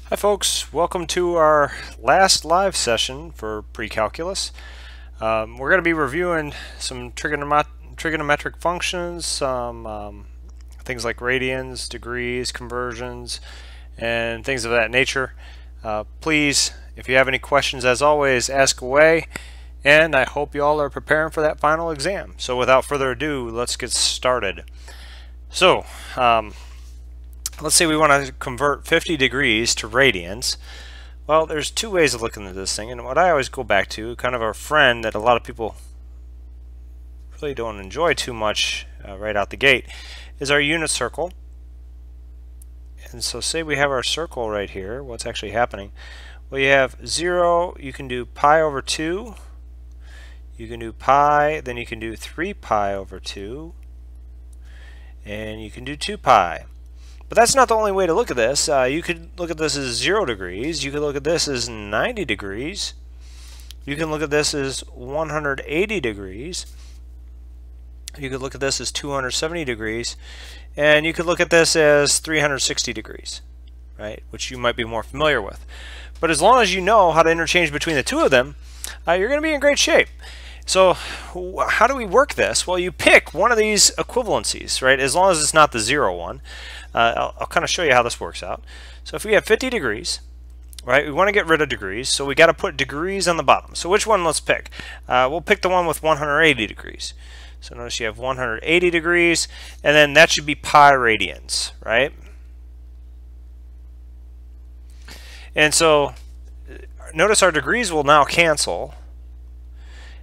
Hi folks, welcome to our last live session for pre-calculus. We're going to be reviewing some trigonometric functions, some things like radians, degrees, conversions, and things of that nature. Please, if you have any questions, as always, ask away, and I hope you all are preparing for that final exam. So without further ado, let's get started. So, let's say we want to convert 50 degrees to radians. Well, there's two ways of looking at this thing, and what I always go back to, kind of a friend that a lot of people really don't enjoy too much right out the gate, is our unit circle. And so say we have our circle right here. What's actually happening? Well, you have 0, you can do pi over 2, you can do pi, then you can do 3 pi over 2, and you can do 2 pi. But that's not the only way to look at this. You could look at this as 0 degrees. You could look at this as 90 degrees. You can look at this as 180 degrees. You could look at this as 270 degrees. And you could look at this as 360 degrees, right? Which you might be more familiar with. But as long as you know how to interchange between the two of them, you're going to be in great shape. So how do we work this? Well, you pick one of these equivalencies, right? As long as it's not the 0 one. I'll kind of show you how this works out. So if we have 50 degrees, right, we want to get rid of degrees, so we got to put degrees on the bottom. So which one let's pick? We'll pick the one with 180 degrees. So notice you have 180 degrees, and then that should be pi radians, right? And so notice our degrees will now cancel.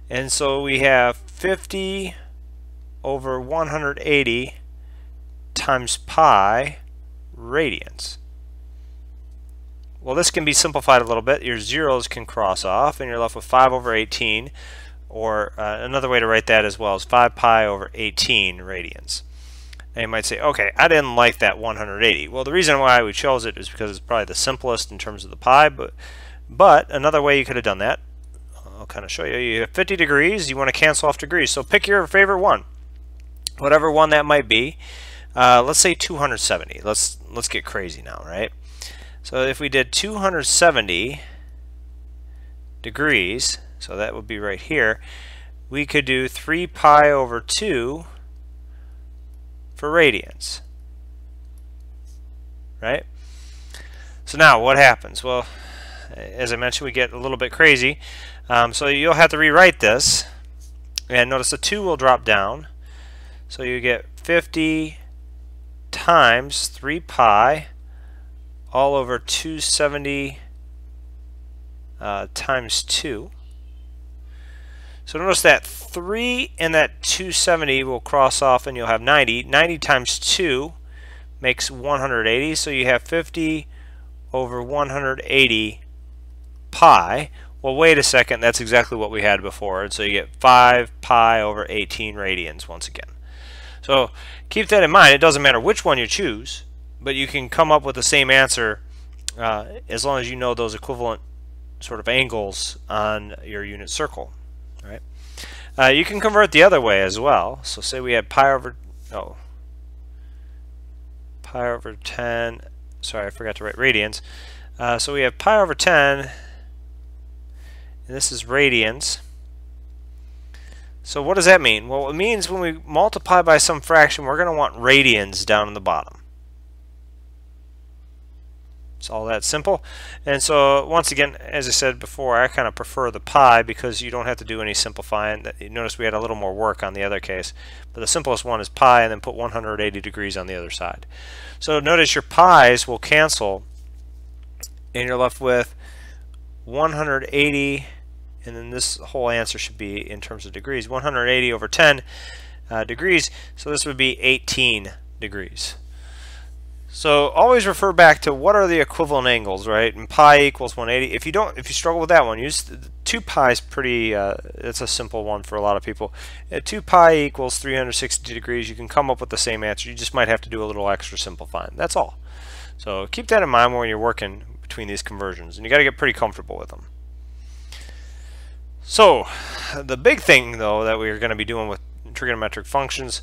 And so we have 50 over 180 times pi radians. Well, this can be simplified a little bit. Your zeros can cross off, and you're left with 5 over 18, or another way to write that as well is 5 pi over 18 radians. And you might say, okay, I didn't like that 180. Well, the reason why we chose it is because it's probably the simplest in terms of the pi, but another way you could have done that, I'll kind of show you. You have 50 degrees, you want to cancel off degrees, so pick your favorite one, whatever one that might be. Let's say 270. Let's get crazy now, right? So if we did 270 degrees, so that would be right here, we could do 3 pi over 2 for radians, right? So now what happens? Well, as I mentioned, we get a little bit crazy. So you'll have to rewrite this, and notice the 2 will drop down. So you get 50 times 3 pi all over 270 times 2. So notice that 3 and that 270 will cross off, and you'll have 90. 90 times 2 makes 180, so you have 50 over 180 pi. Well, wait a second, that's exactly what we had before, and so you get 5 pi over 18 radians once again. So keep that in mind. It doesn't matter which one you choose, but you can come up with the same answer as long as you know those equivalent sort of angles on your unit circle. Right? You can convert the other way as well. So say we had pi over 10. Sorry, I forgot to write radians. So we have pi over 10. And this is radians. So what does that mean? Well, it means when we multiply by some fraction, we're going to want radians down in the bottom. It's all that simple. And so once again, as I said before, I kind of prefer the pi because you don't have to do any simplifying. Notice we had a little more work on the other case. But the simplest one is pi, and then put 180 degrees on the other side. So notice your pi's will cancel, and you're left with 180, and then this whole answer should be in terms of degrees, 180 over 10 degrees, so this would be 18 degrees. So always refer back to what are the equivalent angles, right? And pi equals 180. If you struggle with that one, use 2 pi is pretty. It's a simple one for a lot of people. 2 pi equals 360 degrees. You can come up with the same answer. You just might have to do a little extra simplifying. That's all. So keep that in mind when you're working between these conversions, and you got to get pretty comfortable with them. So the big thing though that we're going to be doing with trigonometric functions,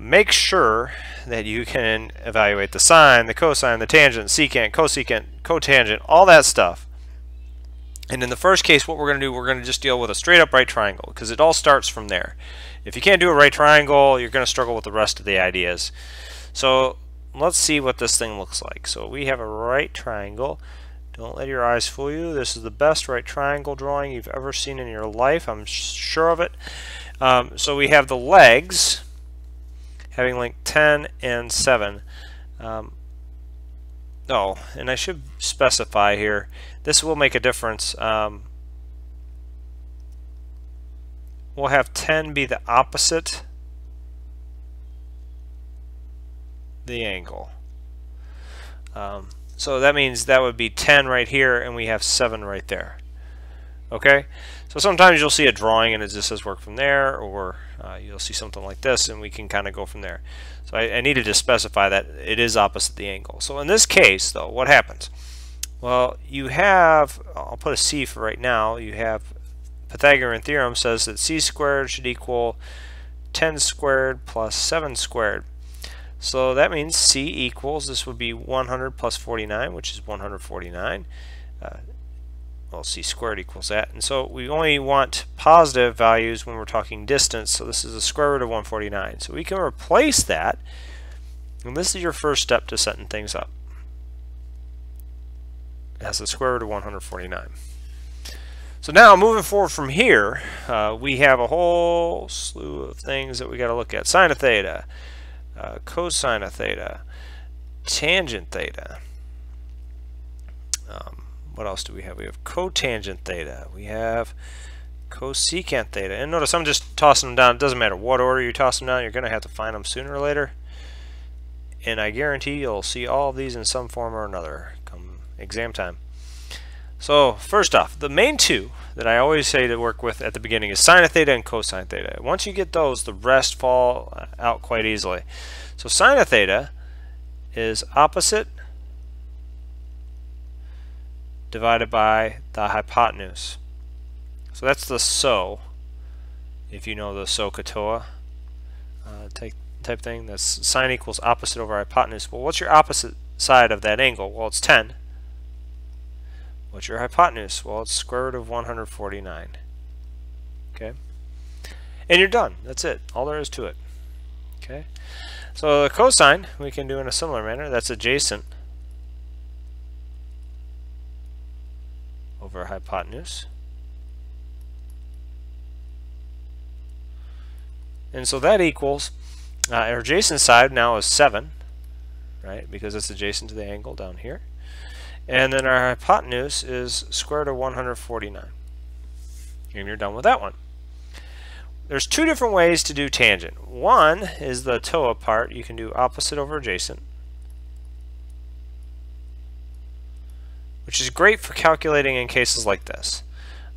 make sure that you can evaluate the sine, the cosine, the tangent, secant, cosecant, cotangent, all that stuff. And in the first case, what we're going to do, we're going to just deal with a straight up right triangle, because it all starts from there. If you can't do a right triangle, you're going to struggle with the rest of the ideas. So let's see what this thing looks like. So we have a right triangle. Don't let your eyes fool you. This is the best right triangle drawing you've ever seen in your life. I'm sure of it. So we have the legs having length 10 and 7. Oh, and I should specify here, this will make a difference. We'll have 10 be the opposite the angle. So that means that would be 10 right here, and we have 7 right there. Okay? So sometimes you'll see a drawing and it just says work from there, or you'll see something like this, and we can kind of go from there. So I needed to specify that it is opposite the angle. So in this case, though, what happens? Well, you have, I'll put a C for right now, you have Pythagorean theorem says that c squared should equal 10 squared plus 7 squared. So that means c equals, this would be 100 plus 49, which is 149. Well, c squared equals that. And so we only want positive values when we're talking distance, so this is the square root of 149. So we can replace that, and this is your first step to setting things up. As the square root of 149. So now moving forward from here, we have a whole slew of things that we got to look at. Sine of theta, cosine of theta, tangent theta. What else do we have? We have cotangent theta. We have cosecant theta. And notice I'm just tossing them down. It doesn't matter what order you toss them down. You're going to have to find them sooner or later. And I guarantee you'll see all of these in some form or another come exam time. So first off, the main two that I always say to work with at the beginning is sine of theta and cosine theta. Once you get those, the rest fall out quite easily. So sine of theta is opposite divided by the hypotenuse. So that's the SO, if you know the SOHCAHTOA type thing. That's sine equals opposite over hypotenuse. Well, what's your opposite side of that angle? Well, it's 10. What's your hypotenuse? Well, it's square root of 149. Okay? And you're done. That's it. All there is to it. Okay? So the cosine we can do in a similar manner. That's adjacent over hypotenuse. And so that equals, our adjacent side now is 7, right? Because it's adjacent to the angle down here. And then our hypotenuse is square root of 149. And you're done with that one. There's two different ways to do tangent. One is the TOA part. You can do opposite over adjacent, which is great for calculating in cases like this.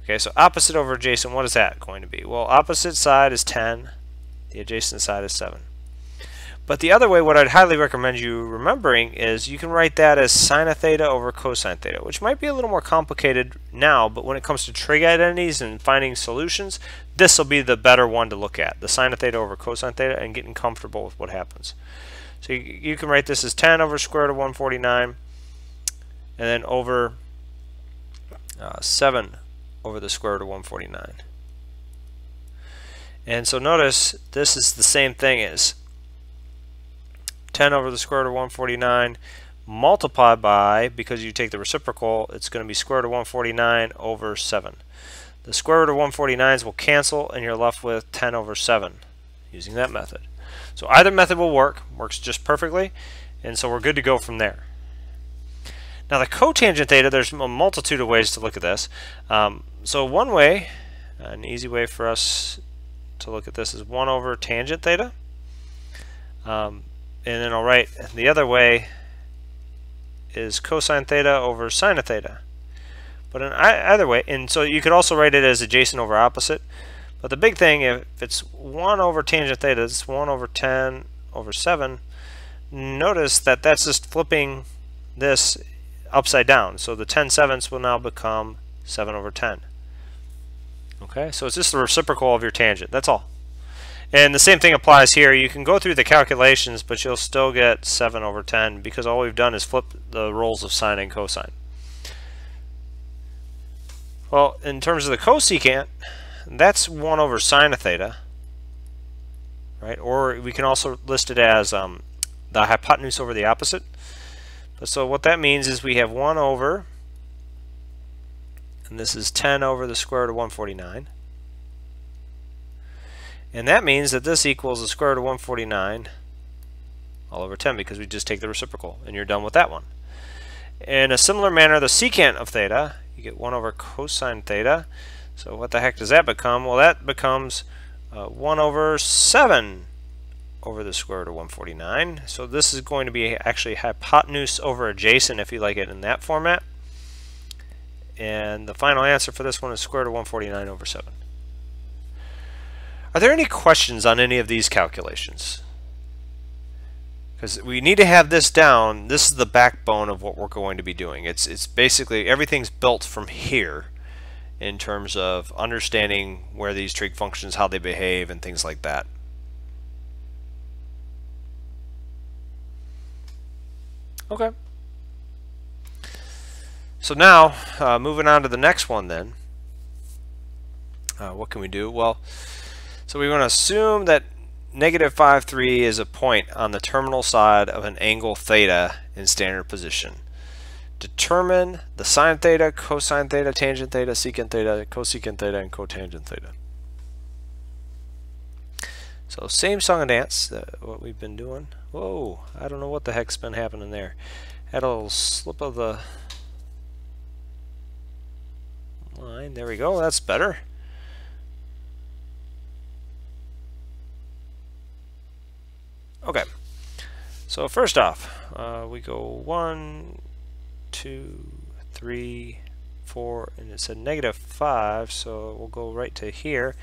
Okay, so opposite over adjacent, what is that going to be? Well, opposite side is 10, the adjacent side is 7. But the other way, what I'd highly recommend you remembering is you can write that as sine of theta over cosine theta, which might be a little more complicated now, but when it comes to trig identities and finding solutions, this will be the better one to look at, the sine of theta over cosine theta, and getting comfortable with what happens. So you can write this as 10 over square root of 149, and then over 7 over the square root of 149. And so notice this is the same thing as 10 over the square root of 149 multiplied by, because you take the reciprocal, it's going to be square root of 149 over 7. The square root of 149s will cancel, and you're left with 10 over 7 using that method. So either method will work, works just perfectly, and so we're good to go from there. Now the cotangent theta, there's a multitude of ways to look at this. So one way, an easy way for us to look at this is 1 over tangent theta. And then I'll write the other way is cosine theta over sine of theta. But in either way, and so you could also write it as adjacent over opposite. But the big thing, if it's 1 over tangent theta, it's 1 over 10 over 7. Notice that that's just flipping this upside down. So the 10/7 will now become 7 over 10. Okay, so it's just the reciprocal of your tangent. That's all. And the same thing applies here. You can go through the calculations, but you'll still get 7 over 10 because all we've done is flip the roles of sine and cosine. Well, in terms of the cosecant, that's 1 over sine of theta, right? Or we can also list it as the hypotenuse over the opposite. So what that means is we have 1 over, and this is 10 over the square root of 149. And that means that this equals the square root of 149 all over 10 because we just take the reciprocal, and you're done with that one. In a similar manner, the secant of theta, you get 1 over cosine theta. So what the heck does that become? Well, that becomes 1 over 7 over the square root of 149. So this is going to be actually hypotenuse over adjacent if you like it in that format. And the final answer for this one is square root of 149 over 7. Are there any questions on any of these calculations? Because we need to have this down. This is the backbone of what we're going to be doing. It's basically everything's built from here in terms of understanding where these trig functions, how they behave, and things like that. Okay. So now, moving on to the next one then. What can we do? Well, so we want to assume that negative 5, 3 is a point on the terminal side of an angle theta in standard position. Determine the sine theta, cosine theta, tangent theta, secant theta, cosecant theta, and cotangent theta. So same song and dance, what we've been doing. Whoa, I don't know what the heck's been happening there. Had a little slip of the line. There we go, that's better. Okay, so first off, we go 1, 2, 3, 4, and it said negative 5, so we'll go right to here,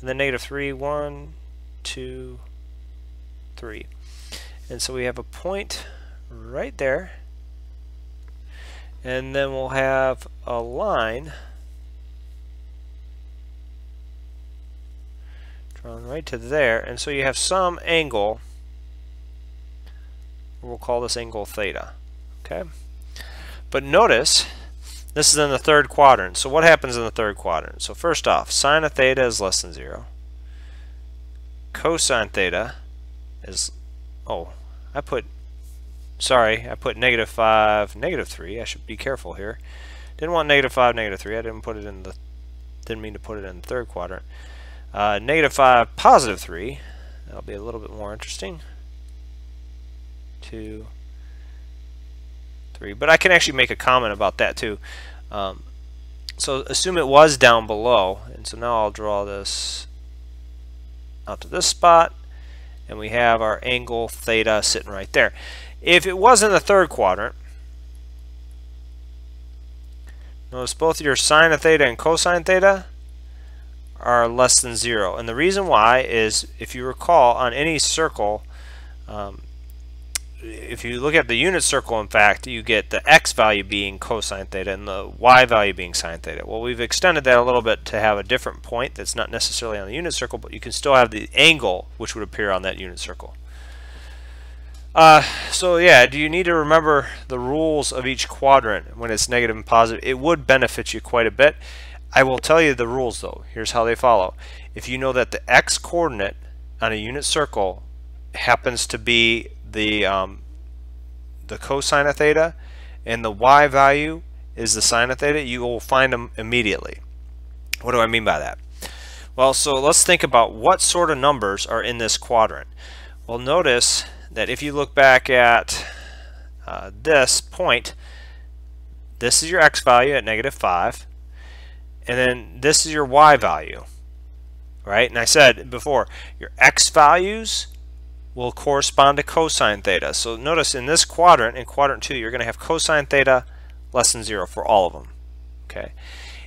and then negative 3, 1, 2, 3. And so we have a point right there, and then we'll have a line drawn right to there, and so you have some angle. We'll call this angle theta. Okay, but notice this is in the third quadrant. So what happens in the third quadrant? So first off, sine of theta is less than 0. Cosine theta is, oh, I put negative 5, negative 3. I should be careful here. Didn't want negative 5, negative 3. I didn't mean to put it in the third quadrant. Negative 5, positive 3. That'll be a little bit more interesting. 2, 3. But I can actually make a comment about that too. So assume it was down below, and so now I'll draw this out to this spot, and we have our angle theta sitting right there. If it was in the third quadrant, notice both your sine of theta and cosine theta are less than 0. And the reason why is, if you recall, on any circle, if you look at the unit circle, in fact, you get the x value being cosine theta and the y value being sine theta. Well, we've extended that a little bit to have a different point that's not necessarily on the unit circle, but you can still have the angle which would appear on that unit circle. So yeah, do you need to remember the rules of each quadrant when it's negative and positive? It would benefit you quite a bit. I will tell you the rules though. Here's how they follow. If you know that the x coordinate on a unit circle happens to be the cosine of theta and the y value is the sine of theta, you will find them immediately. What do I mean by that? Well, so let's think about what sort of numbers are in this quadrant. Well, notice that if you look back at this point, this is your x value at negative 5, and then this is your y value, right? And I said before, your x values will correspond to cosine theta. So notice in this quadrant, in quadrant 2, you're going to have cosine theta less than 0 for all of them. Okay.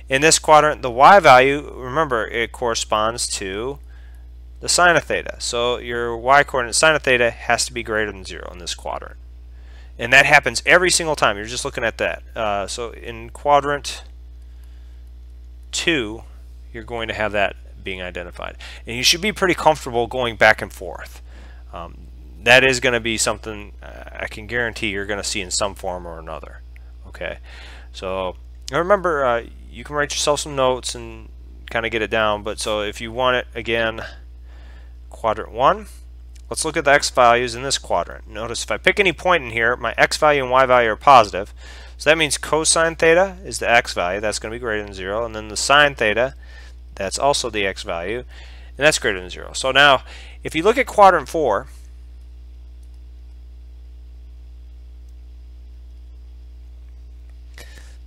In this quadrant, the y value, remember, it corresponds to the sine of theta. So your y coordinate sine of theta has to be greater than 0 in this quadrant. And that happens every single time. You're just looking at that. So in quadrant 2, you're going to have that being identified. And you should be pretty comfortable going back and forth. That is going to be something I can guarantee you're going to see in some form or another. Okay, so remember, you can write yourself some notes and kind of get it down. But so if you want it again, quadrant 1, let's look at the x values in this quadrant. Notice if I pick any point in here, my x value and y value are positive. So that means cosine theta is the x value. That's going to be greater than 0. And then the sine theta, that's also the x value. And that's greater than 0. So now, if you look at quadrant 4,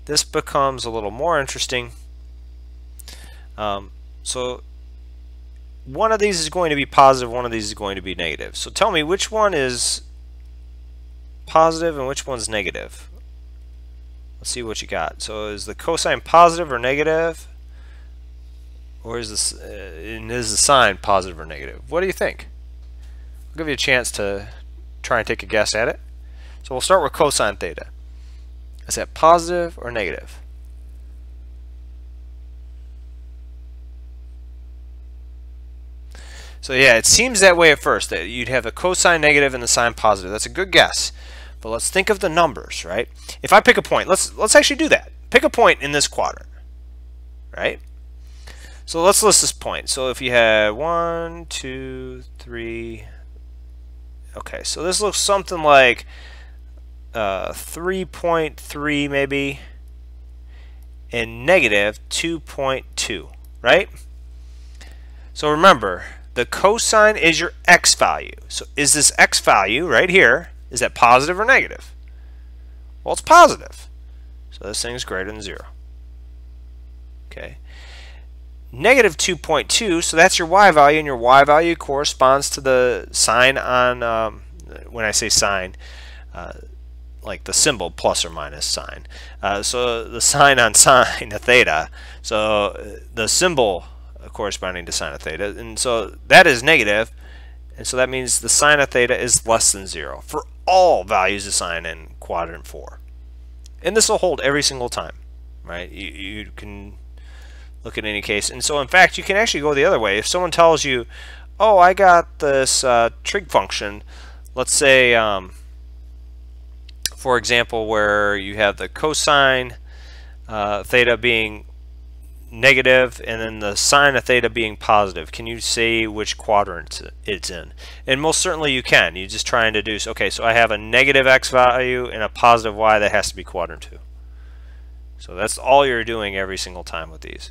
this becomes a little more interesting. So one of these is going to be positive, one of these is going to be negative. So tell me which one is positive and which one's negative. Let's see what you got. So is the cosine positive or negative? Or is this is the sine positive or negative? What do you think? I'll give you a chance to try and take a guess at it. So we'll start with cosine theta. Is that positive or negative? So yeah, it seems that way at first, that you'd have the cosine negative and the sine positive. That's a good guess. But let's think of the numbers, right? If I pick a point, let's actually do that. Pick a point in this quadrant, right? So let's list this point. So if you had 1, 2, 3, okay, so this looks something like 3.3 maybe, and negative 2.2, right? So remember, the cosine is your x value. So is this x value right here, is that positive or negative? Well, it's positive. So this thing is greater than 0. Okay. Negative 2.2, so that's your y value, and your y value corresponds to the sign on, when I say sign, like the symbol plus or minus sign. So the sign on sine of theta, so the symbol corresponding to sine of theta, and so that is negative, and so that means the sine of theta is less than 0 for all values of sine in quadrant 4. And this will hold every single time, right? You can look at any case. And so in fact, you can actually go the other way. If someone tells you, oh, I got this trig function, let's say, for example, where you have the cosine theta being negative and then the sine of theta being positive, can you say which quadrant it's in? And most certainly you can. You just try and deduce, okay, so I have a negative x value and a positive y, that has to be quadrant 2. So that's all you're doing every single time with these.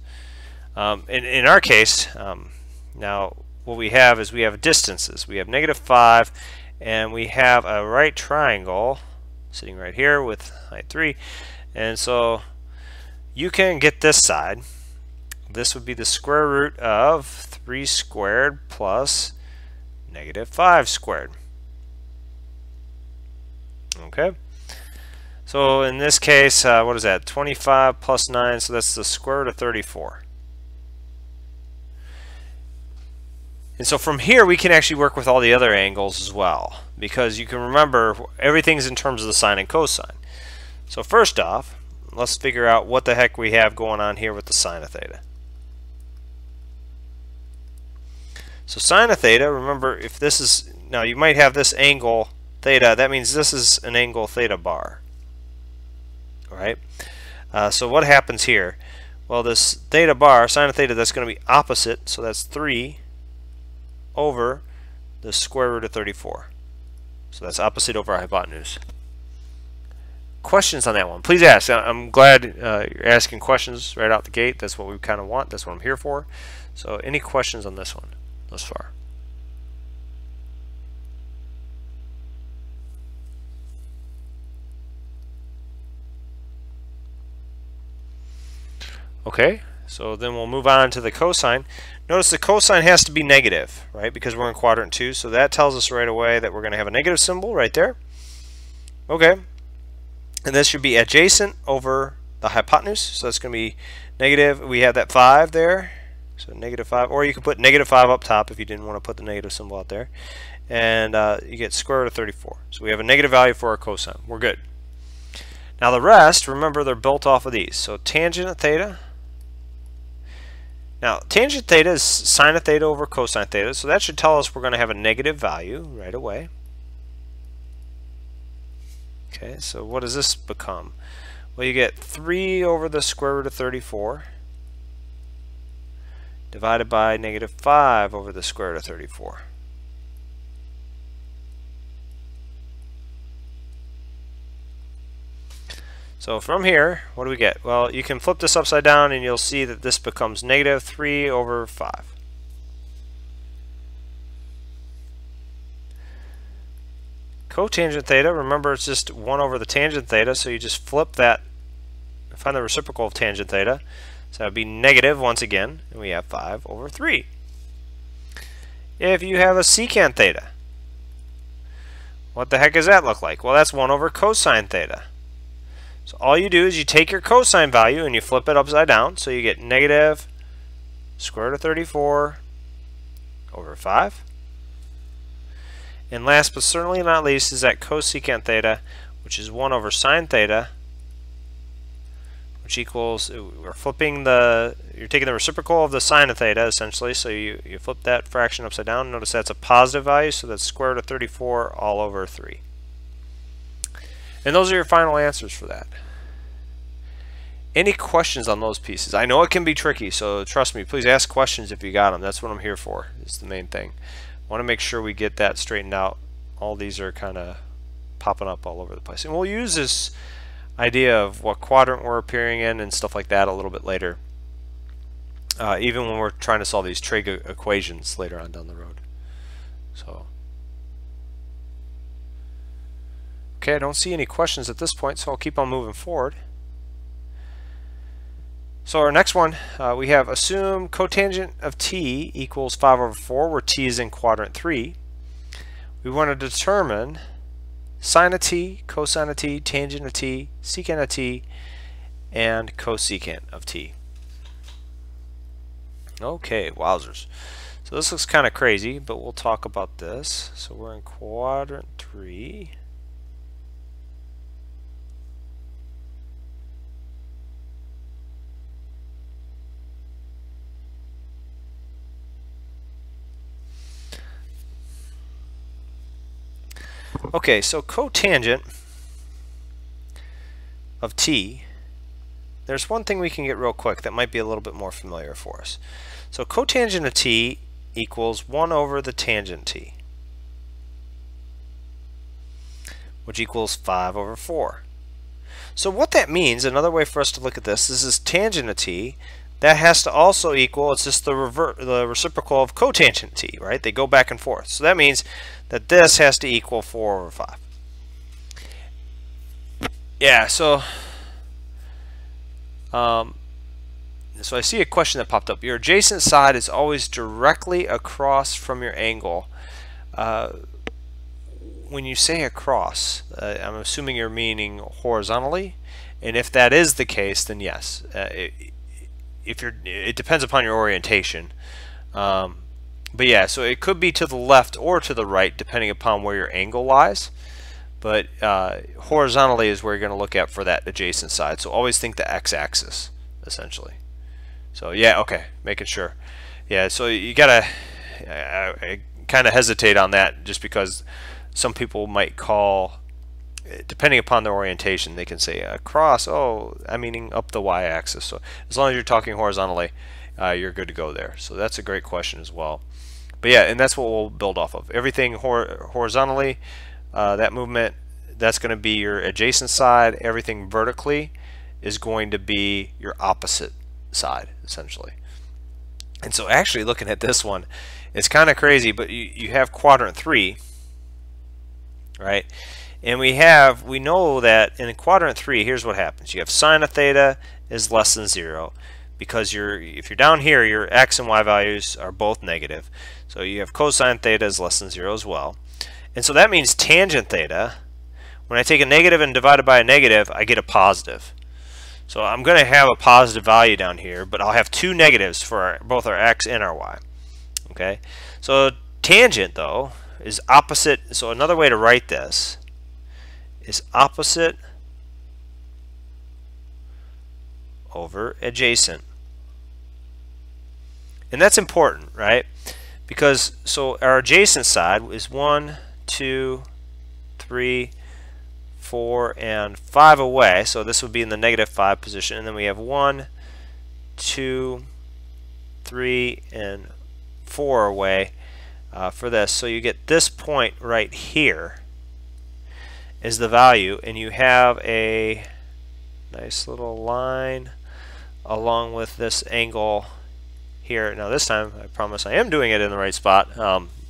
In our case, now what we have is we have distances. We have -5, and we have a right triangle sitting right here with height 3. And so you can get this side. This would be the square root of 3 squared plus -5 squared. Okay. So in this case, what is that? 25 plus 9, so that's the square root of 34. And so from here we can actually work with all the other angles as well, because you can remember everything's in terms of the sine and cosine. So first off, let's figure out what the heck we have going on here with the sine of theta. So sine of theta, remember, if this is, now you might have this angle theta, that means this is an angle theta bar. Alright? So what happens here? Well, this theta bar, sine of theta, that's going to be opposite, so that's 3 over the square root of 34. So that's opposite over hypotenuse. Questions on that one? Please ask. I'm glad you're asking questions right out the gate. That's what we kind of want. That's what I'm here for. So any questions on this one thus far? Okay, so then we'll move on to the cosine. Notice the cosine has to be negative, right? Because we're in quadrant 2, so that tells us right away that we're going to have a negative symbol right there. Okay, and this should be adjacent over the hypotenuse, so that's going to be negative. We have that 5 there, so -5, or you could put -5 up top if you didn't want to put the negative symbol out there, and you get square root of 34. So we have a negative value for our cosine. We're good. Now the rest, remember, they're built off of these. So tangent of theta Now, tangent theta is sine of theta over cosine theta, so that should tell us we're going to have a negative value right away. Okay, so what does this become? Well, you get 3 over the square root of 34 divided by negative 5 over the square root of 34. So from here, what do we get? Well, you can flip this upside down and you'll see that this becomes negative 3 over 5. Cotangent theta, remember it's just 1 over the tangent theta, so you just flip that, find the reciprocal of tangent theta. So that would be negative once again, and we have 5 over 3. If you have a secant theta, what the heck does that look like? Well, that's 1 over cosine theta. So all you do is you take your cosine value and you flip it upside down, so you get negative square root of 34 over 5. And last but certainly not least is that cosecant theta, which is 1 over sine theta, which equals, we're flipping you're taking the reciprocal of the sine of theta essentially, so you flip that fraction upside down. Notice that's a positive value, so that's square root of 34 all over 3. And those are your final answers for that. Any questions on those pieces? I know it can be tricky, so trust me, please ask questions if you got them. That's what I'm here for. It's the main thing. I want to make sure we get that straightened out. All these are kind of popping up all over the place. And we'll use this idea of what quadrant we're appearing in and stuff like that a little bit later. Even when we're trying to solve these trig equations later on down the road. So. Okay, I don't see any questions at this point, so I'll keep on moving forward. So our next one, we have assume cotangent of t equals 5 over 4, where t is in quadrant 3. We want to determine sine of t, cosine of t, tangent of t, secant of t, and cosecant of t. Okay, wowzers. So this looks kind of crazy, but we'll talk about this. So we're in quadrant 3. Okay, so cotangent of t, there's one thing we can get real quick that might be a little bit more familiar for us. So cotangent of t equals 1 over the tangent t, which equals 5 over 4. So what that means, another way for us to look at this is tangent of t, that has to also equal, it's just the reciprocal of cotangent t, right? They go back and forth. So that means that this has to equal 4 over 5. Yeah, so I see a question that popped up. Your adjacent side is always directly across from your angle. When you say across, I'm assuming you're meaning horizontally, and if that is the case, then yes. It depends upon your orientation. But yeah, so it could be to the left or to the right depending upon where your angle lies. But horizontally is where you're going to look at for that adjacent side. So always think the x-axis, essentially. So yeah, okay, making sure. Yeah, so you gotta, I kind of hesitate on that just because some people might call, depending upon their orientation, they can say across, oh, I'm meaning up the y-axis. So as long as you're talking horizontally, you're good to go there. So that's a great question as well. But yeah, and that's what we'll build off of. Everything horizontally, that movement, that's going to be your adjacent side. Everything vertically is going to be your opposite side, essentially. And so actually looking at this one, it's kind of crazy, but you have quadrant 3, right? And we know that in quadrant 3, here's what happens. You have sine of theta is less than 0. Because if you're down here, your x and y values are both negative. So you have cosine theta is less than 0 as well. And so that means tangent theta, when I take a negative and divide it by a negative, I get a positive. So I'm going to have a positive value down here, but I'll have two negatives for both our x and our y. Okay? So tangent, though, is opposite. So another way to write this is opposite over adjacent. And that's important, right? Because so our adjacent side is 1, 2, 3, 4, and 5 away. So this would be in the -5 position. And then we have 1, 2, 3, and 4 away for this. So you get this point right here is the value, and you have a nice little line along with this angle here. Now this time I promise I am doing it in the right spot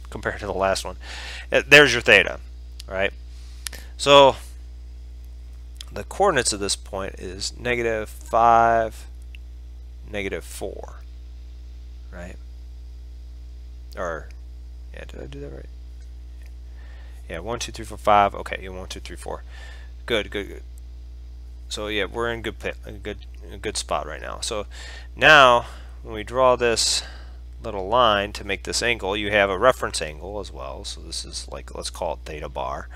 compared to the last one. There's your theta, right? So the coordinates of this point is -5, -4, right? Or, yeah, did I do that right? Yeah, 1, 2, 3, 4, 5. Okay, yeah, 1, 2, 3, 4. Good, good, good. So yeah, we're in a good spot right now. So now when we draw this little line to make this angle, you have a reference angle as well. So this is like, let's call it theta bar.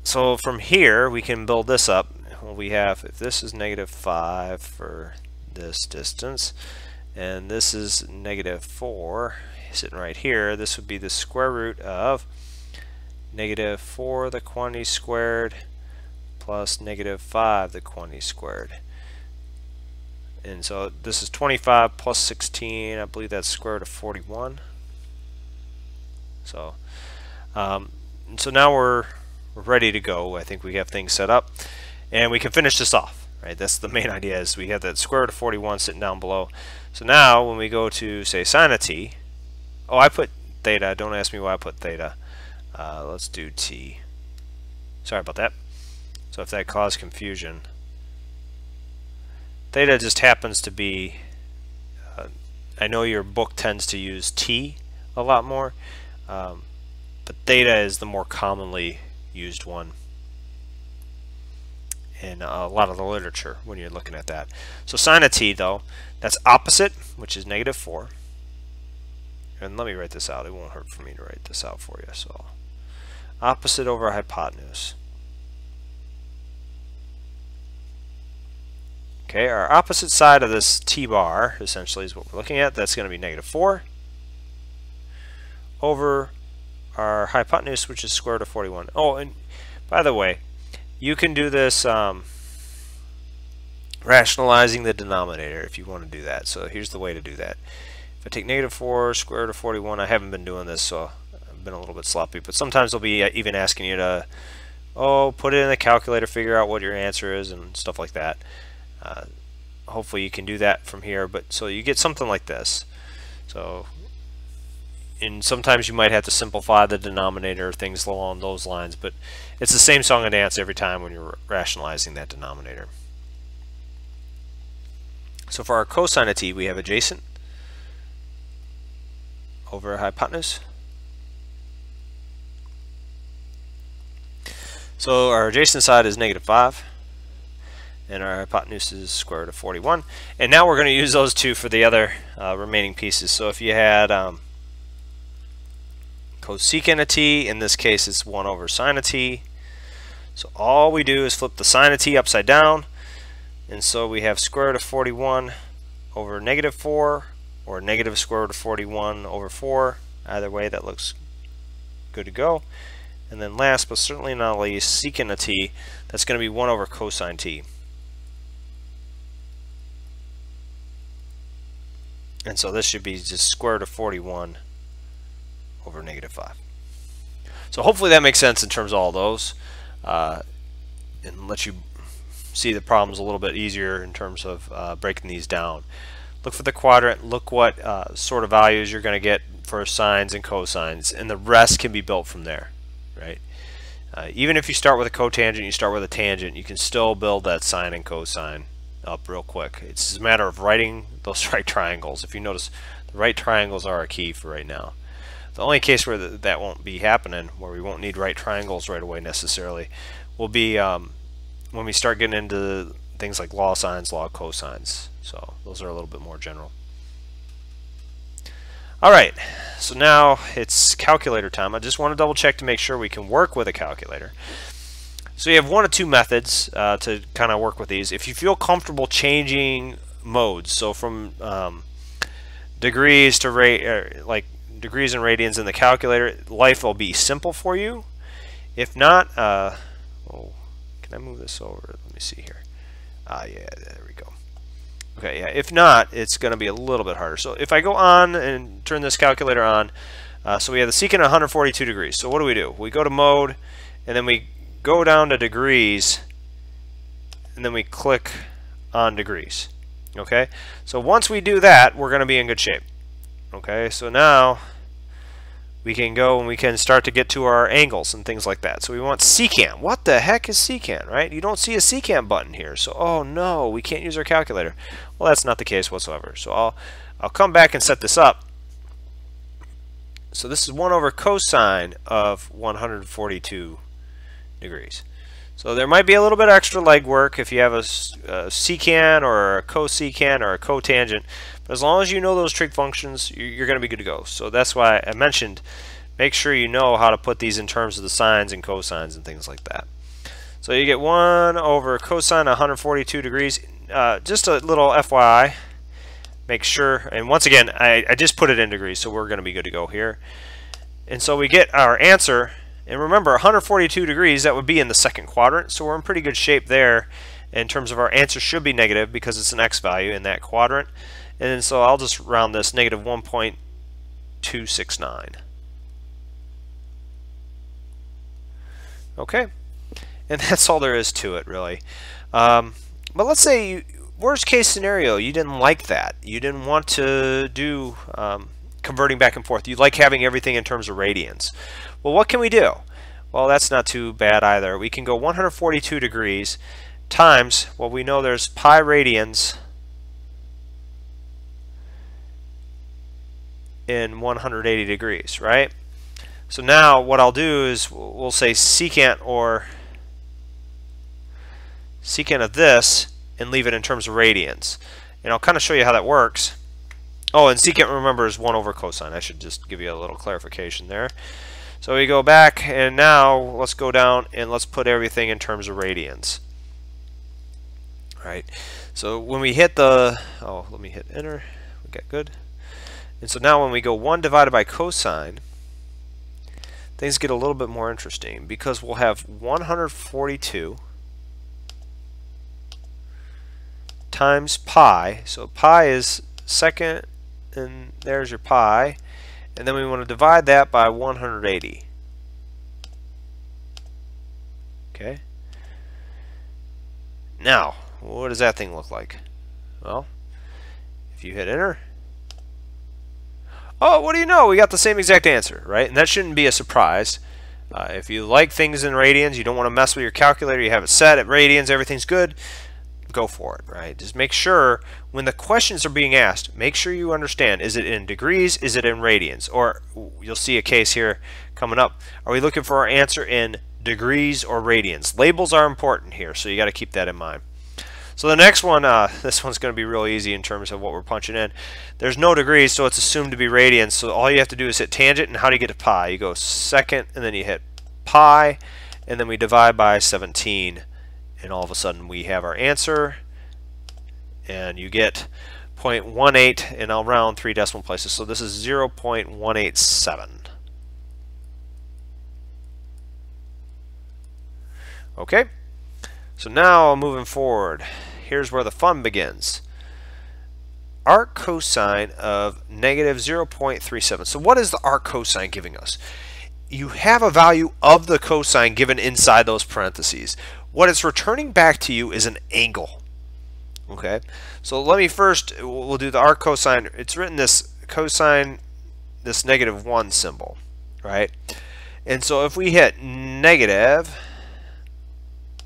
So from here we can build this up. Well, we have, if this is -5 for this distance, and this is -4 sitting right here, this would be the square root of -4 the quantity squared plus -5 the quantity squared. And so this is 25 plus 16, I believe that's square root of 41. So so now we're ready to go. I think we have things set up and we can finish this off, right? That's the main idea, is we have that square root of 41 sitting down below. So now when we go to say sine of t, oh, I put theta, don't ask me why I put theta. Let's do t. Sorry about that. So if that caused confusion, theta just happens to be, I know your book tends to use t a lot more, but theta is the more commonly used one in a lot of the literature when you're looking at that. So sine of t, though, that's opposite, which is -4. And let me write this out. It won't hurt for me to write this out for you. So opposite over hypotenuse. Okay, our opposite side of this t-bar essentially is what we're looking at. That's going to be -4 over our hypotenuse, which is square root of 41. Oh, and by the way, you can do this rationalizing the denominator if you want to do that. So here's the way to do that. If I take -4 square root of 41, I haven't been doing this, so I've been a little bit sloppy, but sometimes they'll be even asking you to, oh, put it in the calculator, figure out what your answer is, and stuff like that. Hopefully you can do that from here, but so you get something like this. So, and sometimes you might have to simplify the denominator, things along those lines, but it's the same song and dance every time when you're rationalizing that denominator. So for our cosine of t, we have adjacent over hypotenuse. So our adjacent side is -5. And our hypotenuse is square root of 41. And now we're going to use those two for the other remaining pieces. So if you had cosecant of t, in this case it's 1 over sine of t. So all we do is flip the sine of t upside down. And so we have square root of 41 over -4, or negative square root of 41 over 4. Either way, that looks good to go. And then last but certainly not least, secant of t, that's going to be 1 over cosine t. And so this should be just square root of 41 over -5. So hopefully that makes sense in terms of all those, and lets you see the problems a little bit easier in terms of breaking these down. Look for the quadrant, look what sort of values you're going to get for sines and cosines, and the rest can be built from there, right? Even if you start with a cotangent, you start with a tangent, you can still build that sine and cosine up real quick. It's just a matter of writing those right triangles. If you notice, the right triangles are our key for right now. The only case where that won't be happening, where we won't need right triangles right away necessarily, will be when we start getting into things like log sines, log cosines. So those are a little bit more general. Alright, so now it's calculator time. I just want to double check to make sure we can work with a calculator. So you have one of two methods to kind of work with these. If you feel comfortable changing modes, so from degrees to like degrees and radians in the calculator, life will be simple for you. If not, oh, can I move this over? Let me see here. Yeah, there we go. Okay, yeah, if not, it's going to be a little bit harder. So if I go on and turn this calculator on, so we have the secant at 142 degrees. So what do? We go to mode, and then we go down to degrees, and then we click on degrees. Okay, so once we do that, we're going to be in good shape. Okay, so now we can go and we can start to get to our angles and things like that. So we want secant. What the heck is secant, right? You don't see a secant button here. So, oh no, we can't use our calculator. Well, that's not the case whatsoever. So I'll come back and set this up. So this is 1 over cosine of 142 degrees. So there might be a little bit extra legwork if you have a secant or a cosecant or a cotangent, but as long as you know those trig functions, you're going to be good to go. So that's why I mentioned make sure you know how to put these in terms of the sines and cosines and things like that. So you get 1 over cosine 142 degrees. Just a little FYI, make sure, and once again, I just put it in degrees, so we're going to be good to go here. And so we get our answer. And remember, 142 degrees, that would be in the second quadrant, so we're in pretty good shape there in terms of our answer should be negative because it's an x value in that quadrant. And then so I'll just round this, negative 1.269. Okay, and that's all there is to it, really. But let's say, worst case scenario, you didn't like that. You didn't want to do converting back and forth. You like having everything in terms of radians. Well, what can we do? Well, that's not too bad either. We can go 142 degrees times, well, we know there's pi radians in 180 degrees, right? So now what I'll do is we'll say secant of this and leave it in terms of radians. And I'll kind of show you how that works. Oh, and secant, remember, is 1 over cosine. I should just give you a little clarification there. So we go back, and now let's go down and let's put everything in terms of radians. All right. So when we hit the, oh, let me hit enter. Okay, good. And so now when we go 1 divided by cosine, things get a little bit more interesting because we'll have 142 times pi. So pi is second, and there's your pi. And then we want to divide that by 180. Okay. Now, what does that thing look like? Well, if you hit enter, oh, what do you know? We got the same exact answer, right? And that shouldn't be a surprise. If you like things in radians, you don't want to mess with your calculator, you have it set at radians, everything's good, go for it, right? Just make sure when the questions are being asked, make sure you understand, is it in degrees, is it in radians? Or you'll see a case here coming up. Are we looking for our answer in degrees or radians? Labels are important here, so you got to keep that in mind. So the next one, this one's going to be real easy in terms of what we're punching in. There's no degrees, so it's assumed to be radians. So all you have to do is hit tangent, and how do you get to pi? You go second, and then you hit pi, and then we divide by 17. And all of a sudden we have our answer, and you get 0.18, and I'll round 3 decimal places. So this is 0.187. Okay, so now moving forward, here's where the fun begins. Arc cosine of negative 0.37. So what is the arc cosine giving us? You have a value of the cosine given inside those parentheses. What it's returning back to you is an angle. Okay, so let me first, we'll do the arc cosine. It's written this cosine, this -1 symbol, right? And so if we hit negative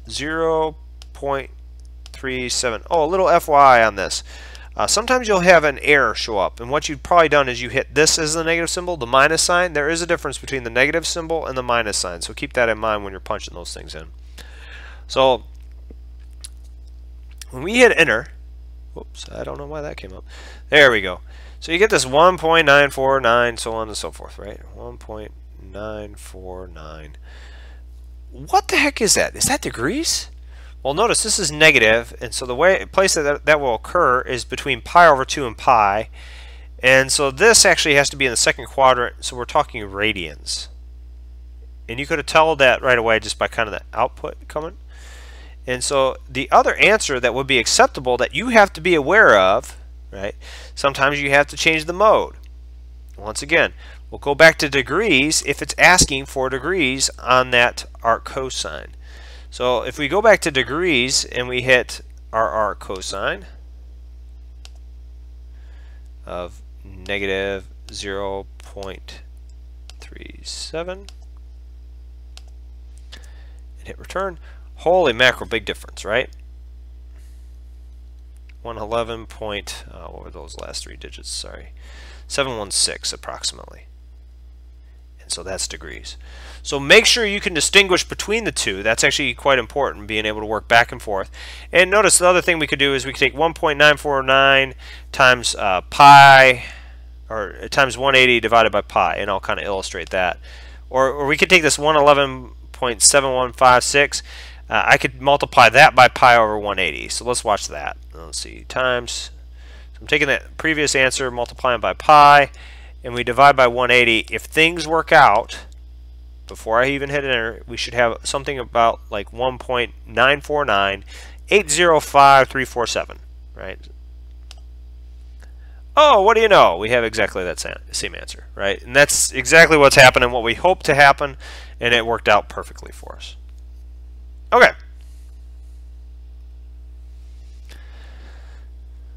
0.37, oh, a little FYI on this. Sometimes you'll have an error show up, and what you've probably done is you hit this as the negative symbol, the minus sign. There is a difference between the negative symbol and the minus sign, so keep that in mind when you're punching those things in. So when we hit enter, whoops, I don't know why that came up. There we go. So you get this 1.949, so on and so forth, right? 1.949. What the heck is that? Is that degrees? Well, notice this is negative, and so the place that will occur is between pi over 2 and pi, And so this actually has to be in the second quadrant, so we're talking radians. And you could have told that right away just by kind of the output coming. And so the other answer that would be acceptable that you have to be aware of, right? Sometimes you have to change the mode. Once again, we'll go back to degrees if it's asking for degrees on that arc cosine. So if we go back to degrees and we hit our arc cosine of negative 0.37 and hit return, holy mackerel, big difference, right? 111 point, what were those last three digits? Sorry, 716 approximately. And so that's degrees. So make sure you can distinguish between the two. That's actually quite important, being able to work back and forth. And notice the other thing we could do is we could take 1.949 times pi, or times 180 divided by pi, and I'll kind of illustrate that. Or we could take this 111.7156. I could multiply that by pi over 180. So let's watch that. Let's see, times. So I'm taking that previous answer, multiplying by pi, and we divide by 180. If things work out, before I even hit enter, we should have something about like 1.949805347, right? Oh, what do you know? We have exactly that same answer, right? And that's exactly what's happening, what we hoped to happen, and it worked out perfectly for us. Okay.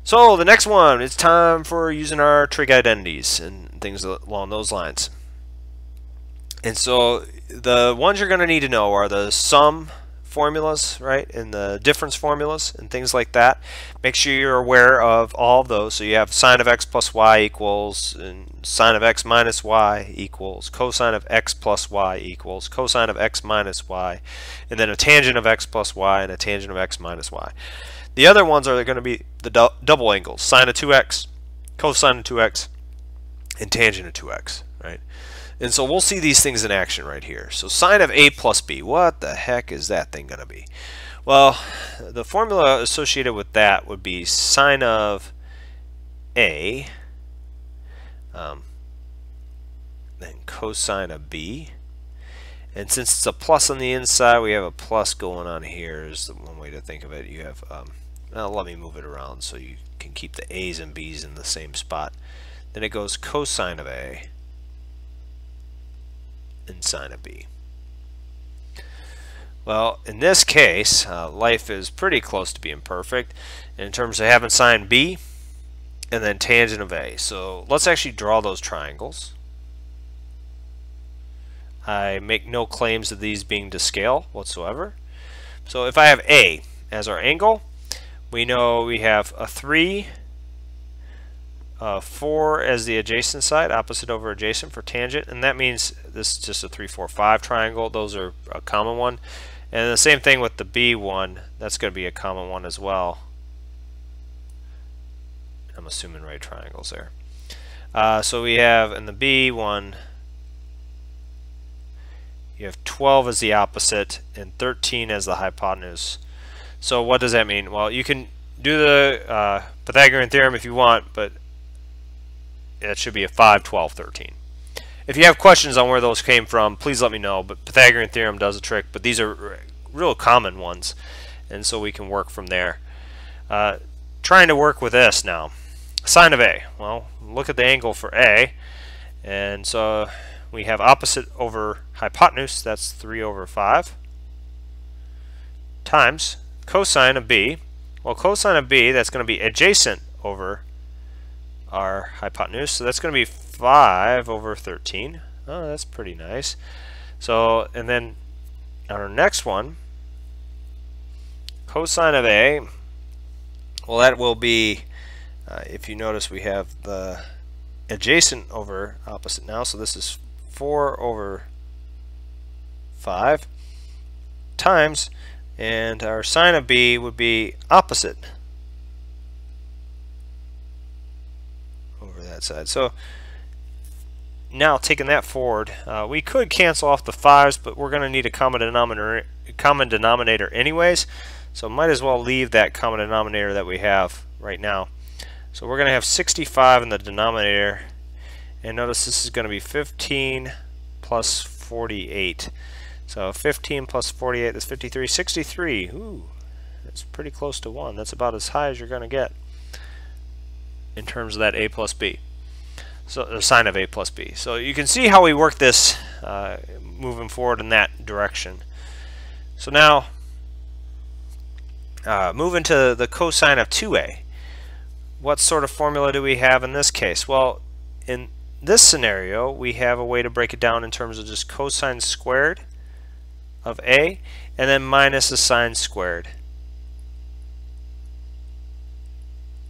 So the next one, it's time for using our trig identities and things along those lines. And so the ones you're going to need to know are the sum formulas, right, and the difference formulas and things like that. Make sure you're aware of all of those. So you have sine of x plus y equals, and sine of x minus y equals, cosine of x plus y equals, cosine of x minus y, and then a tangent of x plus y and a tangent of x minus y. The other ones are going to be the double angles, sine of 2x, cosine of 2x, and tangent of 2x, right? And so we'll see these things in action right here. So sine of a plus b, what the heck is that thing going to be? Well, the formula associated with that would be sine of a, then cosine of b. And since it's a plus on the inside, we have a plus going on here is the one way to think of it. You have, let me move it around so you can keep the a's and b's in the same spot. Then it goes cosine of a and sine of b. Well, in this case, life is pretty close to being perfect in terms of having sine b and then tangent of a. So let's actually draw those triangles. I make no claims of these being to scale whatsoever. So if I have a as our angle, we know we have a 3, 4 as the adjacent side, opposite over adjacent for tangent, and that means this is just a 3, 4, 5 triangle. Those are a common one. And the same thing with the B one, that's going to be a common one as well. I'm assuming right triangles there. So we have in the B one, you have 12 as the opposite and 13 as the hypotenuse. So what does that mean? Well, you can do the Pythagorean theorem if you want, but it should be a 5, 12, 13. If you have questions on where those came from, please let me know. But Pythagorean theorem does a trick, but these are real common ones, and so we can work from there. Trying to work with this now. Sine of A. Well, look at the angle for A, and so we have opposite over hypotenuse, that's 3 over 5, times cosine of B. Well, cosine of B, that's going to be adjacent over our hypotenuse, so that's going to be 5 over 13. Oh, that's pretty nice. So, and then on our next one, cosine of A, well, that will be, if you notice, we have the adjacent over opposite now, so this is 4 over 5 times, and our sine of B would be opposite over that side. So now taking that forward, we could cancel off the 5's, but we're going to need a common denominator anyways, so might as well leave that common denominator that we have right now. So we're going to have 65 in the denominator, and notice this is going to be 15 plus 48. So 15 plus 48, that's 53. 63, ooh, that's pretty close to 1. That's about as high as you're going to get in terms of that a plus b. So the sine of a plus b. So you can see how we work this moving forward in that direction. So now moving to the cosine of 2a. What sort of formula do we have in this case? Well, in this scenario, we have a way to break it down in terms of just cosine squared of a, and then minus the sine squared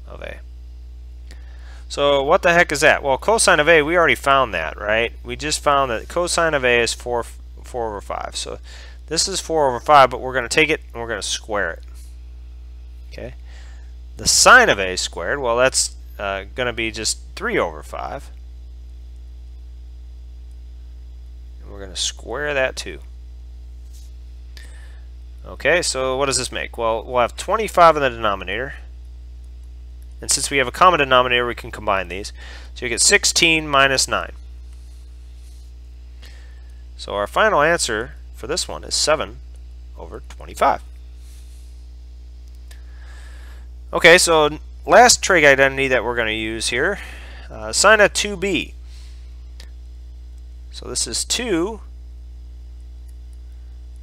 of a. So what the heck is that? Well, cosine of a, we already found that, right? We just found that cosine of a is 4 over 5. So this is 4 over 5, but we're going to take it and we're going to square it. Okay. The sine of a squared, well, that's going to be just 3 over 5. And we're going to square that too. Okay, so what does this make? Well, we'll have 25 in the denominator. And since we have a common denominator, we can combine these. So you get 16 minus 9. So our final answer for this one is 7 over 25. Okay, so last trig identity that we're going to use here, sine of 2b. So this is 2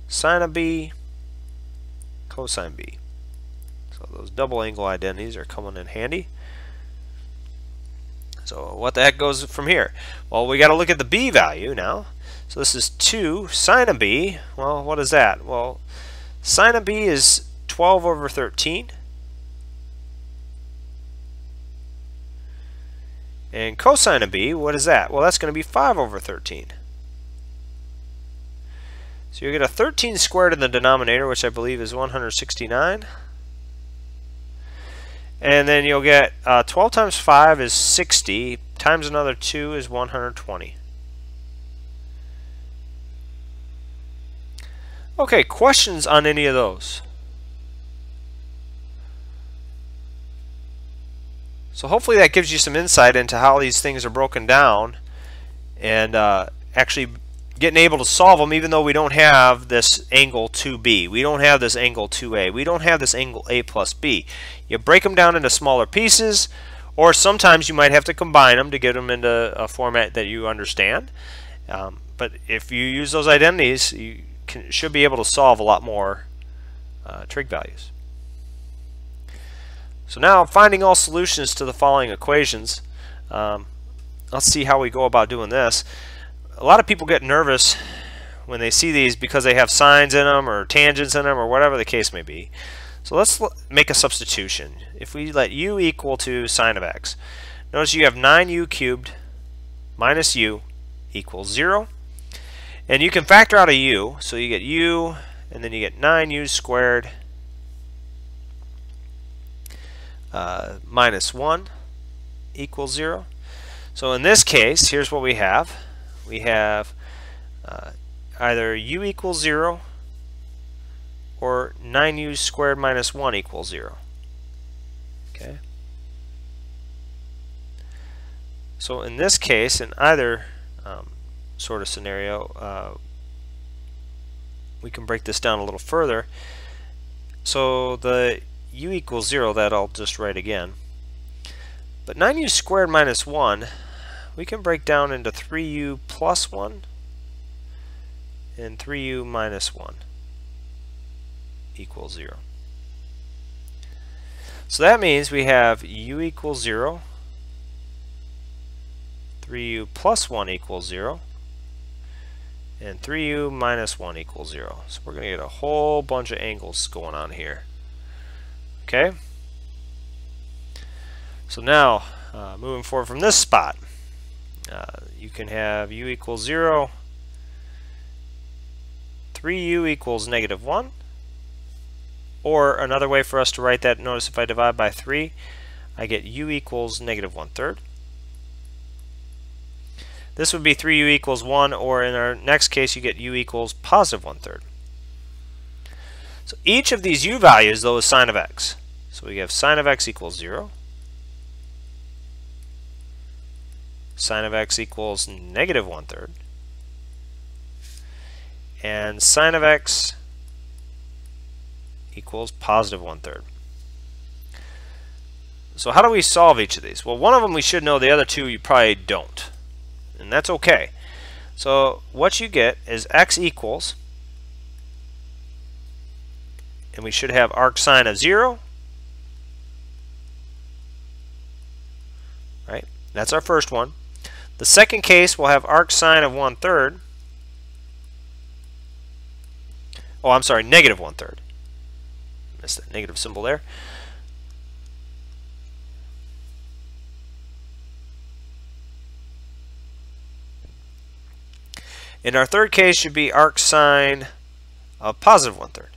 sine of b cosine b. So those double angle identities are coming in handy. So what the heck goes from here? Well, we got to look at the b value now. So this is 2 sine of b. Well, what is that? Well, sine of b is 12 over 13. And cosine of b, what is that? Well, that's going to be 5 over 13. So you get a 13 squared in the denominator, which I believe is 169. And then you'll get 12 times 5 is 60, times another 2 is 120. Okay, questions on any of those? So hopefully that gives you some insight into how these things are broken down and actually getting able to solve them even though we don't have this angle 2b. We don't have this angle 2a. We don't have this angle a plus b. You break them down into smaller pieces, or sometimes you might have to combine them to get them into a format that you understand. But if you use those identities, you should be able to solve a lot more trig values. So now, finding all solutions to the following equations. Let's see how we go about doing this. A lot of people get nervous when they see these because they have sines in them or tangents in them or whatever the case may be. So let's make a substitution. If we let u equal to sine of x, notice you have 9u cubed minus u equals 0. And you can factor out a u, so you get u, and then you get 9u squared minus 1 equals 0. So in this case, here's what we have. We have either u equals 0 or 9u squared minus 1 equals 0. Okay. So in this case, in either sort of scenario, we can break this down a little further. So the u equals 0, that I'll just write again. But 9u squared minus 1, we can break down into 3u plus 1 and 3u minus 1 equals 0. So that means we have u equals 0, 3u plus 1 equals 0, and 3u minus 1 equals 0. So we're going to get a whole bunch of angles going on here. Okay? So now, moving forward from this spot, you can have u equals 0, 3u equals negative 1, or another way for us to write that, notice if I divide by 3, I get u equals negative 1/3. This would be 3u equals 1, or in our next case you get u equals positive 1/3. So each of these u values, though, is sine of x. So we have sine of x equals 0, sine of x equals negative 1/3, and sine of x equals positive 1/3. So how do we solve each of these? Well, one of them we should know, the other two you probably don't, and that's okay. So what you get is x equals, and we should have arc sine of 0, right? That's our first one. The second case we'll have arc sine of 1/3. Oh, I'm sorry, negative 1/3. Missed that negative symbol there. And our third case should be arc sine of positive 1/3.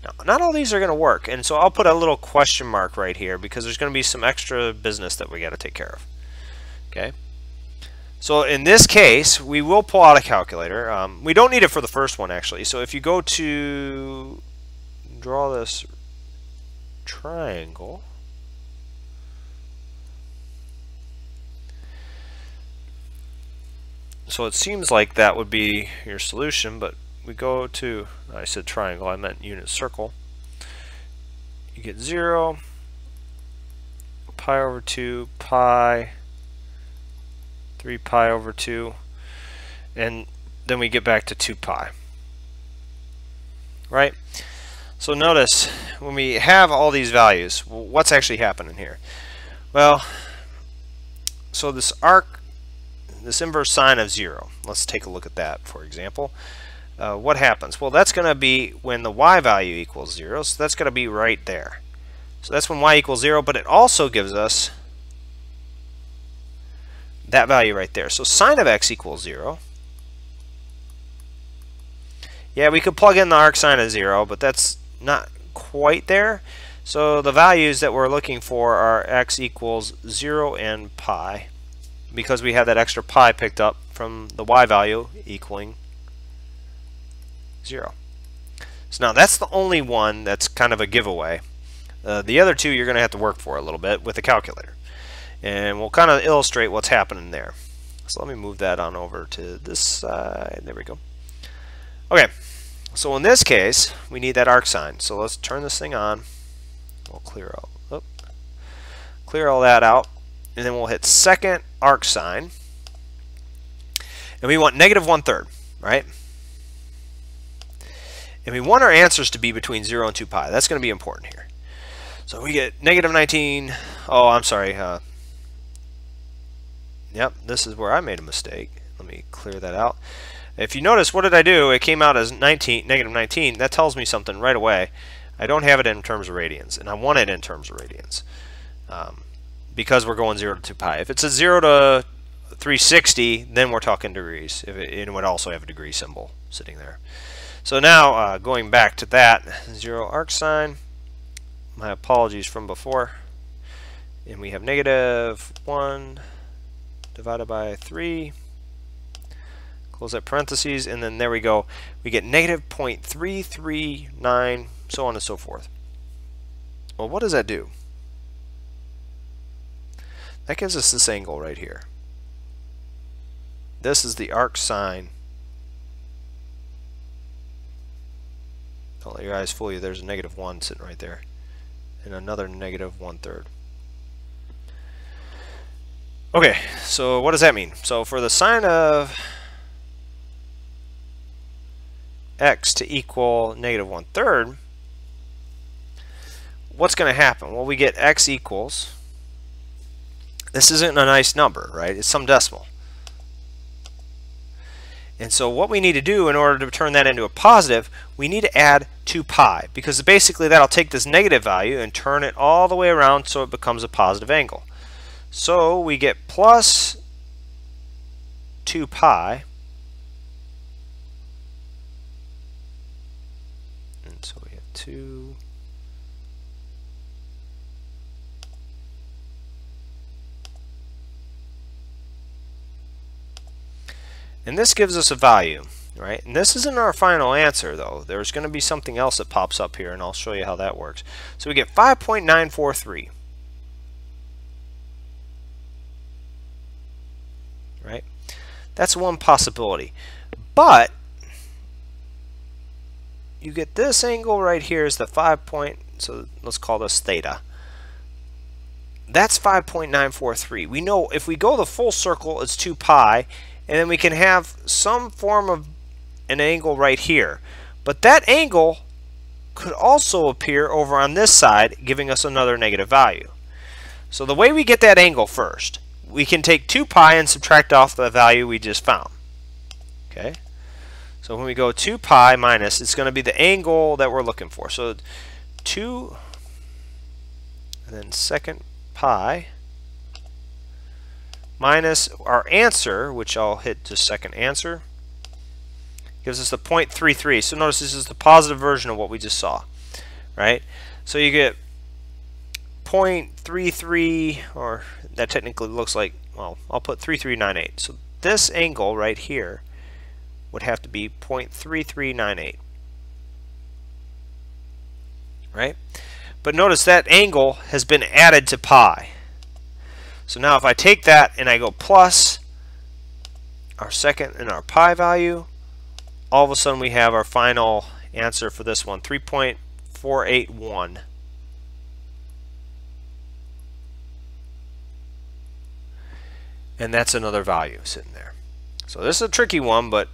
Now, not all these are going to work, and so I'll put a little question mark right here because there's going to be some extra business that we got to take care of. Okay. So in this case, we will pull out a calculator. We don't need it for the first one, actually. So if you go to draw this triangle, so it seems like that would be your solution, but we go to, I said triangle, I meant unit circle. You get 0, pi over 2, pi, 3 pi over 2, and then we get back to 2 pi. Right? So notice, when we have all these values, what's actually happening here? Well, so this arc, this inverse sine of 0, let's take a look at that, for example. What happens? Well, that's going to be when the y value equals 0, so that's going to be right there. So that's when y equals 0, but it also gives us that value right there. So sine of x equals 0. Yeah, we could plug in the arc sine of 0, but that's not quite there. So the values that we're looking for are x equals 0 and pi, because we have that extra pi picked up from the y value equaling 0. So now that's the only one that's kind of a giveaway. The other two you're going to have to work for a little bit with the calculator. And we'll kind of illustrate what's happening there. So let me move that on over to this side. There we go. Okay, so in this case, we need that arc sine. So let's turn this thing on. We'll clear all that out. And then we'll hit second arc sine. And we want negative 1/3, right? And we want our answers to be between 0 and 2 pi. That's going to be important here. So we get negative 19. Oh, I'm sorry. Yep, this is where I made a mistake. Let me clear that out. If you notice, what did I do? It came out as negative 19. That tells me something right away. I don't have it in terms of radians, and I want it in terms of radians because we're going 0 to 2 pi. If it's a 0 to 360, then we're talking degrees. It would also have a degree symbol sitting there. So now, going back to that, 0 arc sine. My apologies from before. And we have negative 1 divided by 3. Close that parentheses, and then there we go. We get negative 0.339, so on and so forth. Well, what does that do? That gives us this angle right here. This is the arc sine. Don't let your eyes fool you. There's a negative 1 sitting right there. And another negative 1/3. Okay, so what does that mean? So for the sine of x to equal negative 1/3, what's going to happen? Well, we get x equals, this isn't a nice number, right? It's some decimal. And so what we need to do in order to turn that into a positive, we need to add 2 pi, because basically that'll take this negative value and turn it all the way around so it becomes a positive angle. So we get plus 2 pi, and so we have 2. And this gives us a value, right? And this isn't our final answer, though. There's going to be something else that pops up here, and I'll show you how that works. So we get 5.943. right? That's one possibility. But you get this angle right here is the 5 point, so let's call this theta. That's 5.943. We know if we go the full circle, it's 2 pi, and then we can have some form of an angle right here. But that angle could also appear over on this side, giving us another negative value. So the way we get that angle first, we can take 2 pi and subtract off the value we just found. Okay? So when we go 2 pi minus, it's going to be the angle that we're looking for. So 2, and then second pi, minus our answer, which I'll hit just second answer, gives us the 0.33. So notice this is the positive version of what we just saw, right? So you get 0.33, or that technically looks like, well, I'll put 3398. So this angle right here would have to be 0.3398, right? But notice that angle has been added to pi. So now if I take that and I go plus our second and our pi value, all of a sudden we have our final answer for this one, 3.481. And that's another value sitting there. So this is a tricky one, but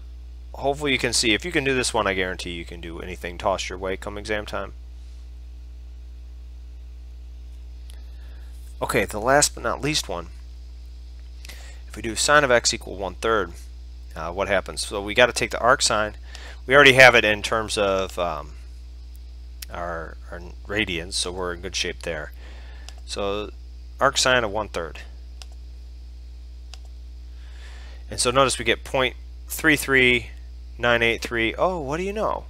hopefully you can see. If you can do this one, I guarantee you can do anything tossed your way come exam time. Okay, the last but not least one. If we do sine of x equal 1/3, what happens? So we got to take the arc sine. We already have it in terms of our radians, so we're in good shape there. So arc sine of 1/3. And so notice we get 0.33983. Oh, what do you know?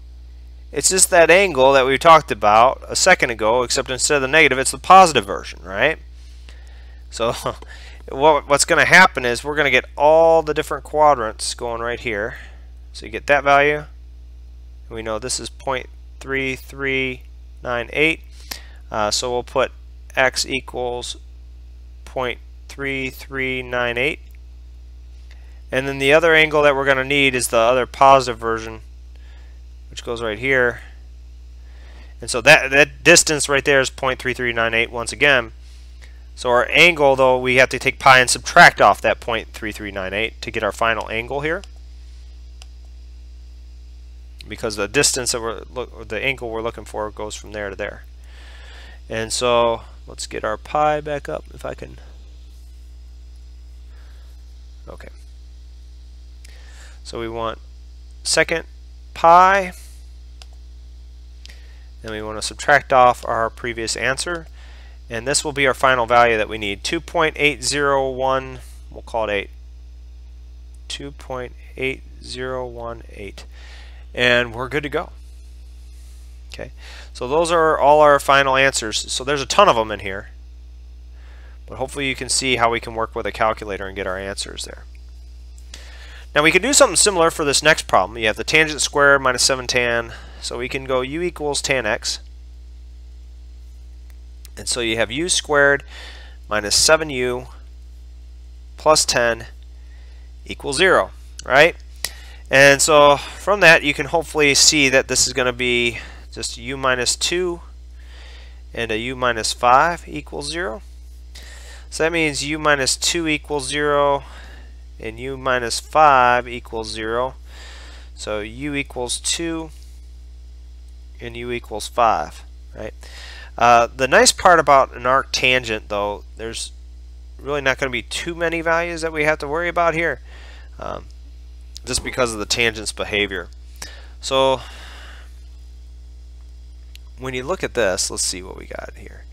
It's just that angle that we talked about a second ago, except instead of the negative, it's the positive version, right? So what's going to happen is we're going to get all the different quadrants going right here. So you get that value. And we know this is 0.3398. So we'll put x equals 0.3398. And then the other angle that we're going to need is the other positive version, which goes right here. And so that distance right there is 0.3398 once again. So our angle, though, we have to take pi and subtract off that 0.3398 to get our final angle here, because the distance that the angle we're looking for goes from there to there. And so let's get our pi back up if I can. Okay. So we want second pi, and we want to subtract off our previous answer, and this will be our final value that we need, 2.801, we'll call it 8, 2.8018, and we're good to go. Okay, so those are all our final answers. So there's a ton of them in here, but hopefully you can see how we can work with a calculator and get our answers there. Now we can do something similar for this next problem. You have the tangent squared minus 7 tan, so we can go u equals tan x. And so you have u squared minus 7u plus 10 equals 0, right? And so from that you can hopefully see that this is going to be just u minus 2 and a u minus 5 equals 0. So that means u minus 2 equals 0 and u minus 5 equals 0. So u equals 2 and u equals 5, right? The nice part about an arc tangent, though, there's really not going to be too many values that we have to worry about here, just because of the tangent's behavior. So when you look at this, let's see what we got here.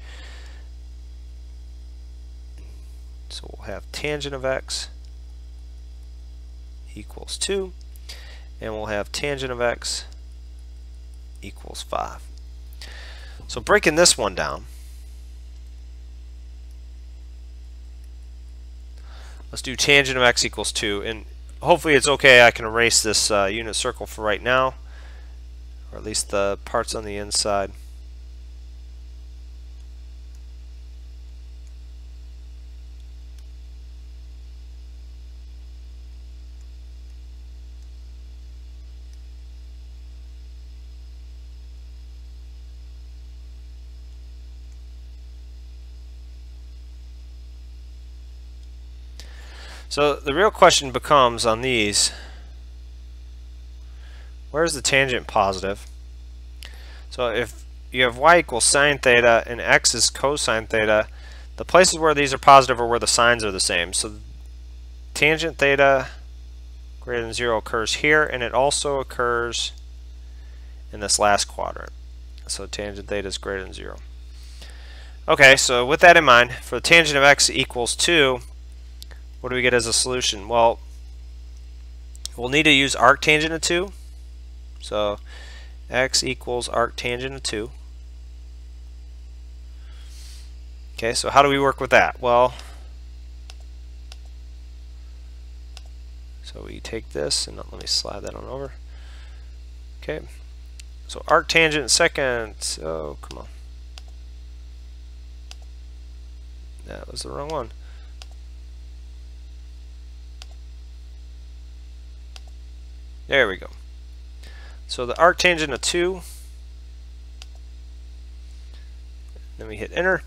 So we'll have tangent of x equals 2, and we'll have tangent of x equals 5. So breaking this one down, let's do tangent of x equals 2, and hopefully it's okay, I can erase this unit circle for right now, or at least the parts on the inside. So the real question becomes on these, where's the tangent positive? So if you have y equals sine theta and x is cosine theta, the places where these are positive are where the signs are the same. So tangent theta greater than 0 occurs here, and it also occurs in this last quadrant. So tangent theta is greater than 0. Okay, so with that in mind, for the tangent of x equals 2, what do we get as a solution? Well, we'll need to use arctangent of 2. So x equals arctangent of 2. Okay, so how do we work with that? Well, so we take this, and let me slide that on over. Okay, so arctangent second, oh, come on. That was the wrong one. There we go. So the arctangent of 2, then we hit enter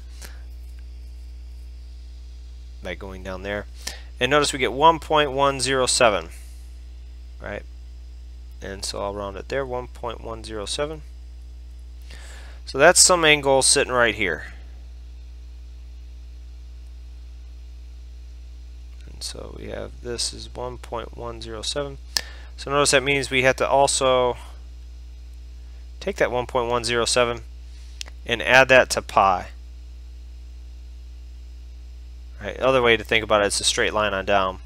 by going down there. And notice we get 1.107, right? And so I'll round it there, 1.107. So that's some angle sitting right here. And so we have this is 1.107. So notice that means we have to also take that 1.107 and add that to pi. Right, other way to think about it is a straight line on down.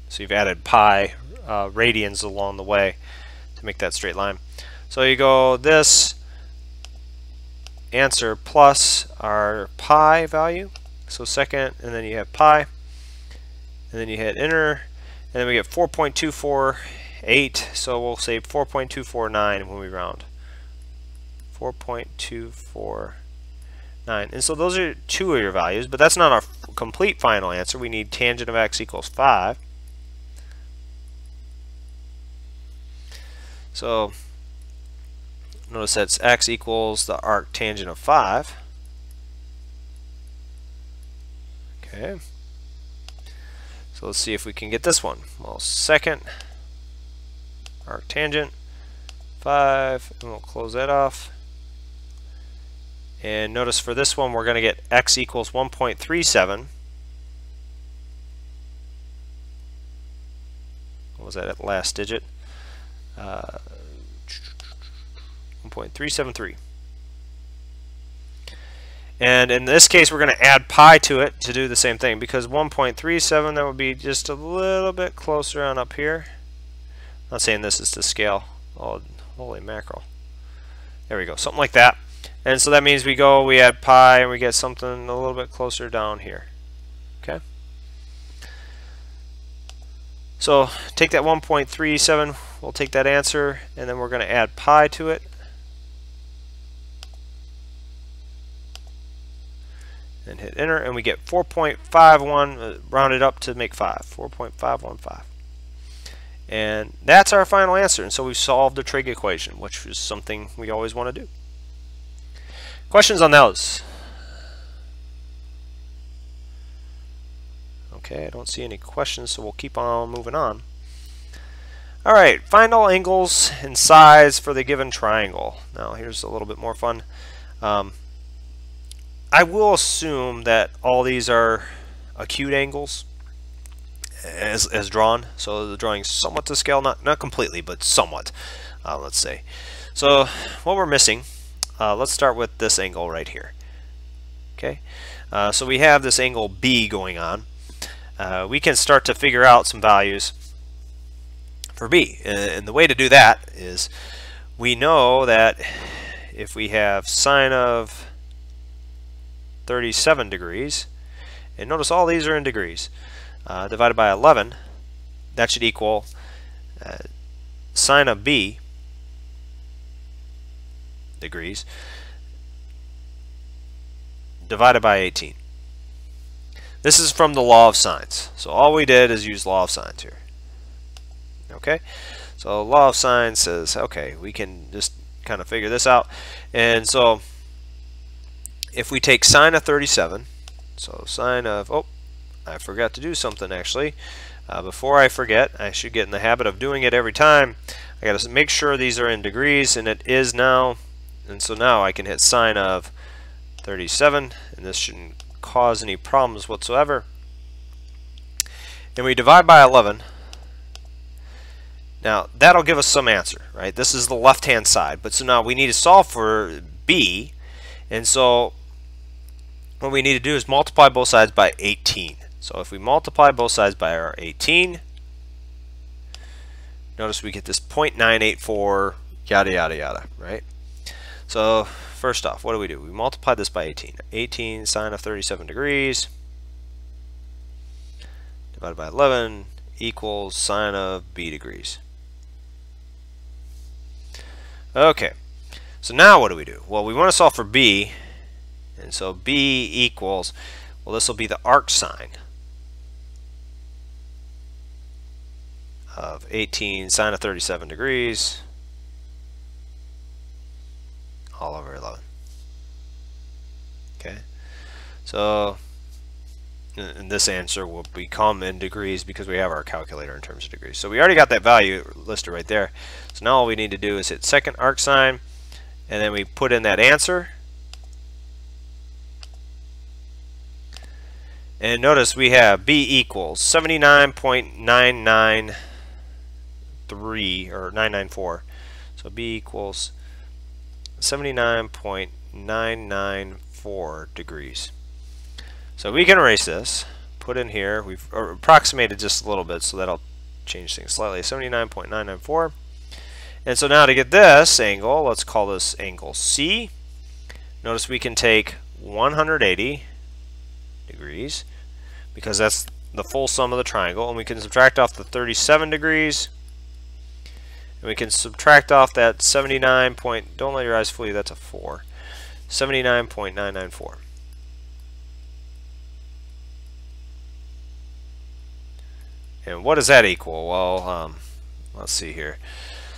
So you've added pi radians along the way to make that straight line. So you go this answer plus our pi value. So second, and then you have pi, and then you hit enter, and then we get 4.248. So we'll say 4.249 when we round. 4.249. And so those are two of your values, but that's not our complete final answer. We need tangent of x equals 5. So notice that's x equals the arctangent of 5. Okay. So let's see if we can get this one. Well, second arctangent 5, and we'll close that off. And notice for this one we're going to get x equals 1.37. What was that at last digit? 1.373. And in this case we're going to add pi to it to do the same thing, because 1.37, that would be just a little bit closer on up here. I'm not saying this is to scale. Oh, holy mackerel. There we go, something like that. And so that means we add pi, and we get something a little bit closer down here. Okay? So take that 1.37, we'll take that answer, and then we're going to add pi to it. And hit enter, and we get 4.51 rounded up to make 5. 4.515. And that's our final answer. And so we've solved the trig equation, which is something we always want to do. Questions on those? Okay, I don't see any questions, so we'll keep on moving on. Alright, find all angles and sides for the given triangle. Now here's a little bit more fun. I will assume that all these are acute angles as drawn. So the drawing is somewhat to scale, not completely, but somewhat, let's say. So what we're missing, let's start with this angle right here. Okay, so we have this angle B going on. We can start to figure out some values for B. And the way to do that is we know that if we have sine of 37 degrees, and notice all these are in degrees, divided by 11, that should equal sine of B degrees divided by 18. This is from the law of sines. So all we did is use law of sines here. Okay, so law of sines says, okay, we can just kind of figure this out. And so if we take sine of 37, so sine of, I forgot to do something actually. Before I forget, I should get in the habit of doing it every time. I got to make sure these are in degrees, and it is now. And so now I can hit sine of 37, and this shouldn't cause any problems whatsoever. And we divide by 11. Now that'll give us some answer, right? This is the left-hand side, but so now we need to solve for b, and so what we need to do is multiply both sides by 18. So if we multiply both sides by our 18, notice we get this 0.984, yada yada yada, right? So first off, what do? We multiply this by 18. 18 sine of 37 degrees divided by 11 equals sine of b degrees. Okay, so now what do? Well, we want to solve for b, and so b equals, well, this will be the arc sine of 18 sine of 37 degrees all over 11. Okay, so and this answer will become in degrees because we have our calculator in terms of degrees. So we already got that value listed right there. So now all we need to do is hit second arc sine, and then we put in that answer. And notice we have b equals 79.993 or 994. So b equals 79.994 degrees. So we can erase this, put in here, we've approximated just a little bit, so that'll change things slightly, 79.994. And so now to get this angle, let's call this angle C. Notice we can take 180 degrees, because that's the full sum of the triangle, and we can subtract off the 37 degrees, and we can subtract off that 79 point, don't let your eyes fool you, that's a 4, 79.994. And what does that equal? Well, let's see here.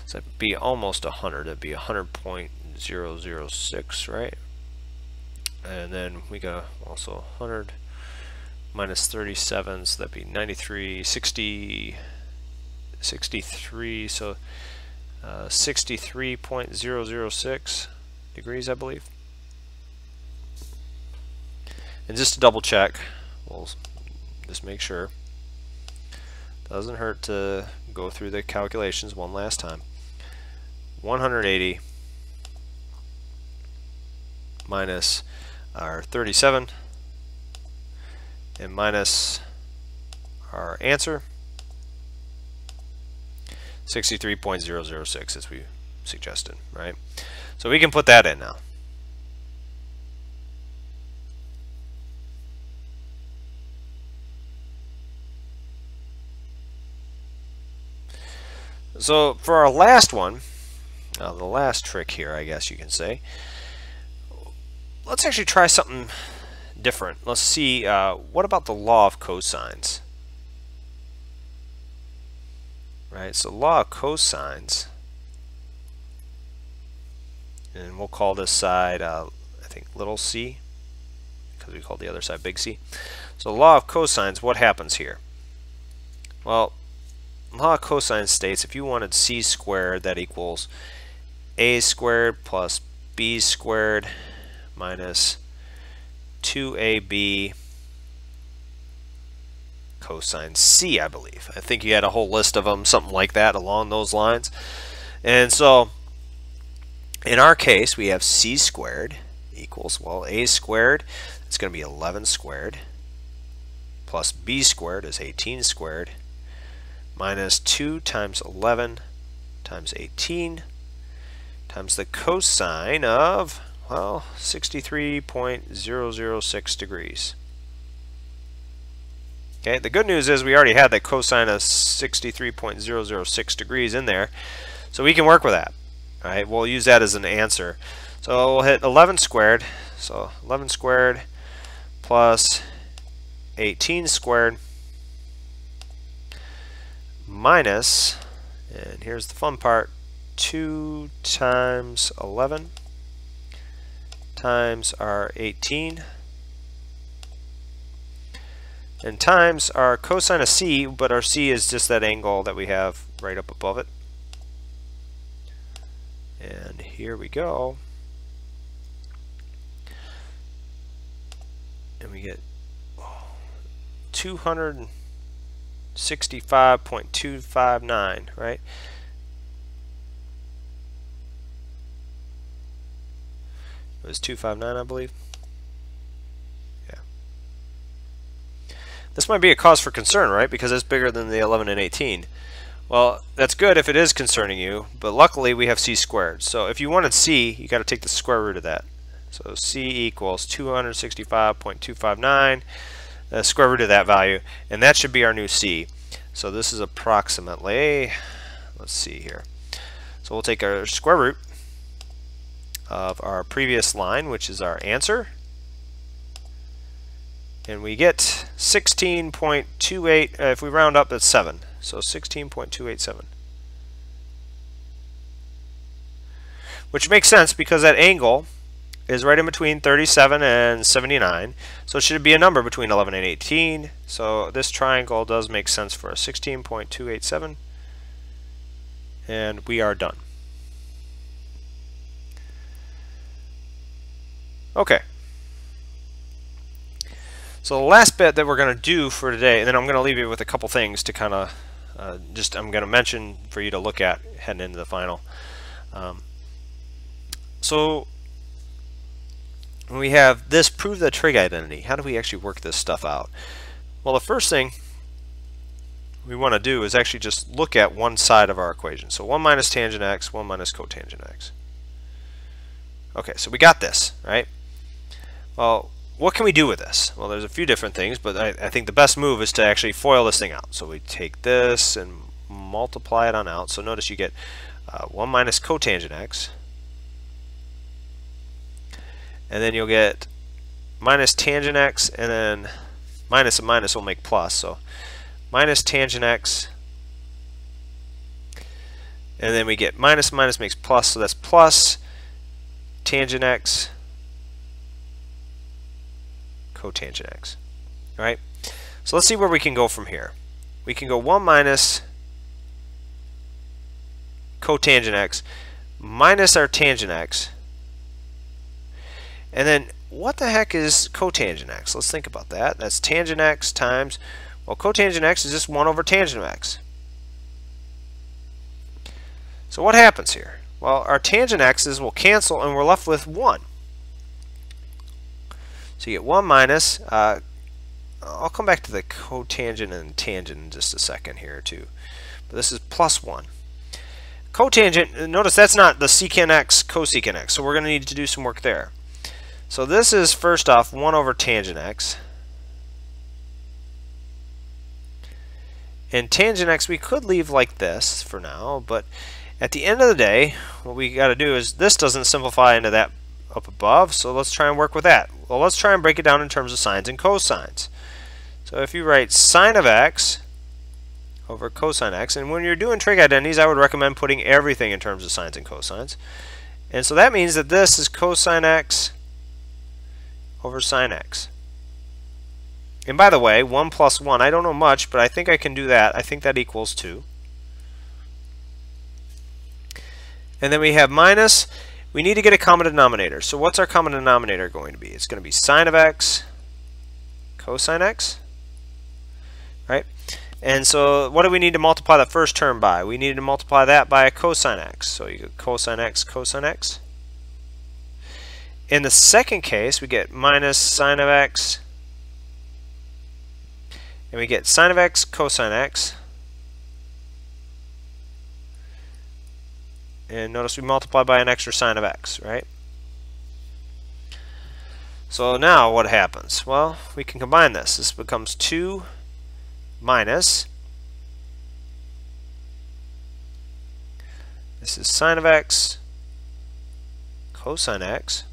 So it'd be almost 100. It'd be 100.006, right? And then we got also 100 minus 37, so that'd be 93, 60, 63, so 63.006 degrees, I believe. And just to double check, we'll just make sure. Doesn't hurt to go through the calculations one last time. 180 minus our 37 and minus our answer, 63.006 as we suggested, right? So we can put that in now. So for our last one, the last trick here, I guess you can say, let's actually try something different. Let's see, what about the law of cosines? Right, so law of cosines, and we'll call this side, I think, little c, because we called the other side big C. So law of cosines, what happens here? Well, law of cosines states if you wanted c squared, that equals a squared plus b squared minus 2ab cosine c, I believe. I think you had a whole list of them, something like that, along those lines. And so in our case, we have c squared equals, well, a squared, it's going to be 11 squared, plus b squared is 18 squared, minus 2 times 11 times 18 times the cosine of, well, 63.006 degrees. Okay, the good news is we already had that cosine of 63.006 degrees in there, so we can work with that. All right, we'll use that as an answer. So we'll hit 11 squared, so 11 squared plus 18 squared minus, and here's the fun part, 2 times 11 times our 18 and times our cosine of c, but our c is just that angle that we have right up above it. And here we go. And we get 265.259, right? It was 259, I believe. Yeah. This might be a cause for concern, right? Because it's bigger than the 11 and 18. Well, that's good if it is concerning you, but luckily we have c squared. So if you wanted c, you got to take the square root of that. So c equals 265.259, the square root of that value, and that should be our new c. So this is approximately, let's see here. So we'll take our square root of our previous line, which is our answer, and we get 16.28. If we round up, that's 7. So 16.287, which makes sense because that angle is right in between 37 and 79, so it should be a number between 11 and 18. So this triangle does make sense for a 16.287, and we are done. Okay. So the last bit that we're going to do for today, and then I'm going to leave you with a couple things to kind of I'm going to mention for you to look at heading into the final. So when we have this prove the trig identity, how do we actually work this stuff out? Well, the first thing we want to do is actually just look at one side of our equation. So 1 minus tangent x, 1 minus cotangent x. Okay, so we got this, right? Well, what can we do with this? Well, there's a few different things, but I think the best move is to actually FOIL this thing out. So we take this and multiply it on out. So notice you get 1 minus cotangent x, and then you'll get minus tangent x, and then minus and minus will make plus. So minus tangent x, and then we get minus minus makes plus, so that's plus tangent x cotangent x. All right, so let's see where we can go from here. We can go 1 minus cotangent x minus our tangent x, and then what the heck is cotangent x? Let's think about that. That's tangent x times, well, cotangent x is just 1 over tangent of x. So what happens here? Well, our tangent x's will cancel and we're left with 1. So you get 1 minus, I'll come back to the cotangent and tangent in just a second here too. But this is plus 1. Cotangent, notice that's not the secant x, cosecant x, so we're going to need to do some work there. So this is first off 1 over tangent x. And tangent x we could leave like this for now, but at the end of the day, what we got to do is this doesn't simplify into that up above, so let's try and work with that. Well, let's try and break it down in terms of sines and cosines. So if you write sine of x over cosine x, and when you're doing trig identities, I would recommend putting everything in terms of sines and cosines. And so that means that this is cosine x over sine x. And by the way, 1 plus 1, I don't know much, but I think I can do that. I think that equals 2. And then we have minus. We need to get a common denominator. So what's our common denominator going to be? It's going to be sine of x cosine x, right? And so what do we need to multiply the first term by? We need to multiply that by a cosine x. So you get cosine x cosine x. In the second case, we get minus sine of x, and we get sine of x cosine x. And notice we multiply by an extra sine of x, right? So now what happens? Well, we can combine this. This becomes 2 minus, this is sine of x cosine x.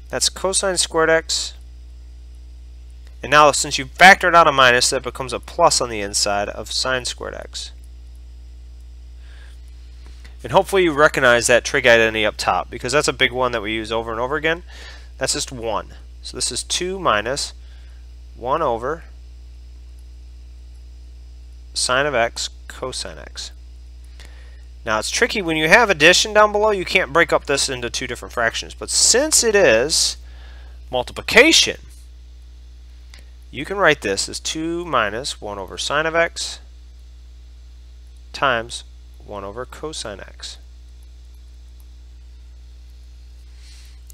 That's cosine squared x. And now since you factored out a minus, that becomes a plus on the inside of sine squared x. And hopefully you recognize that trig identity up top, because that's a big one that we use over and over again. That's just 1. So this is 2 minus 1 over sine of x cosine x. Now it's tricky when you have addition down below, you can't break up this into two different fractions. But since it is multiplication, you can write this as 2 minus 1 over sine of x times 1 over cosine x.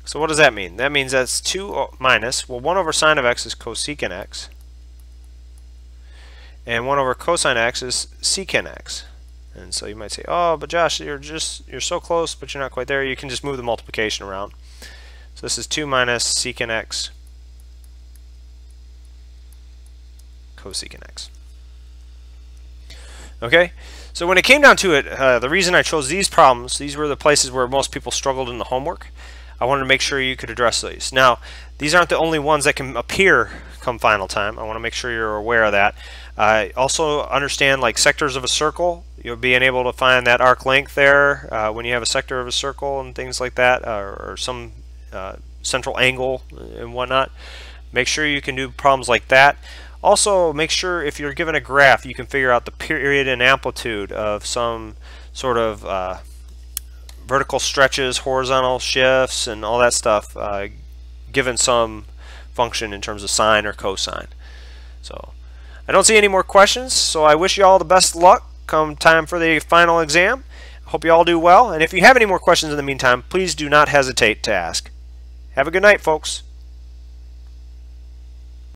So what does that mean? That means that's 2 minus, well, 1 over sine of x is cosecant x, and 1 over cosine x is secant x. And so you might say, oh, but Josh, you're so close, but you're not quite there. You can just move the multiplication around. So this is 2 minus secant x cosecant x. Okay, so when it came down to it, the reason I chose these problems, these were the places where most people struggled in the homework. I wanted to make sure you could address these. Now, these aren't the only ones that can appear come final time. I want to make sure you're aware of that. Also understand like sectors of a circle. You'll be able to find that arc length there when you have a sector of a circle and things like that, or some central angle and whatnot. Make sure you can do problems like that. Also, make sure if you're given a graph, you can figure out the period and amplitude of some sort of vertical stretches, horizontal shifts, and all that stuff, given some function in terms of sine or cosine. So I don't see any more questions, so I wish you all the best luck come time for the final exam. I hope you all do well, and if you have any more questions in the meantime, please do not hesitate to ask. Have a good night, folks.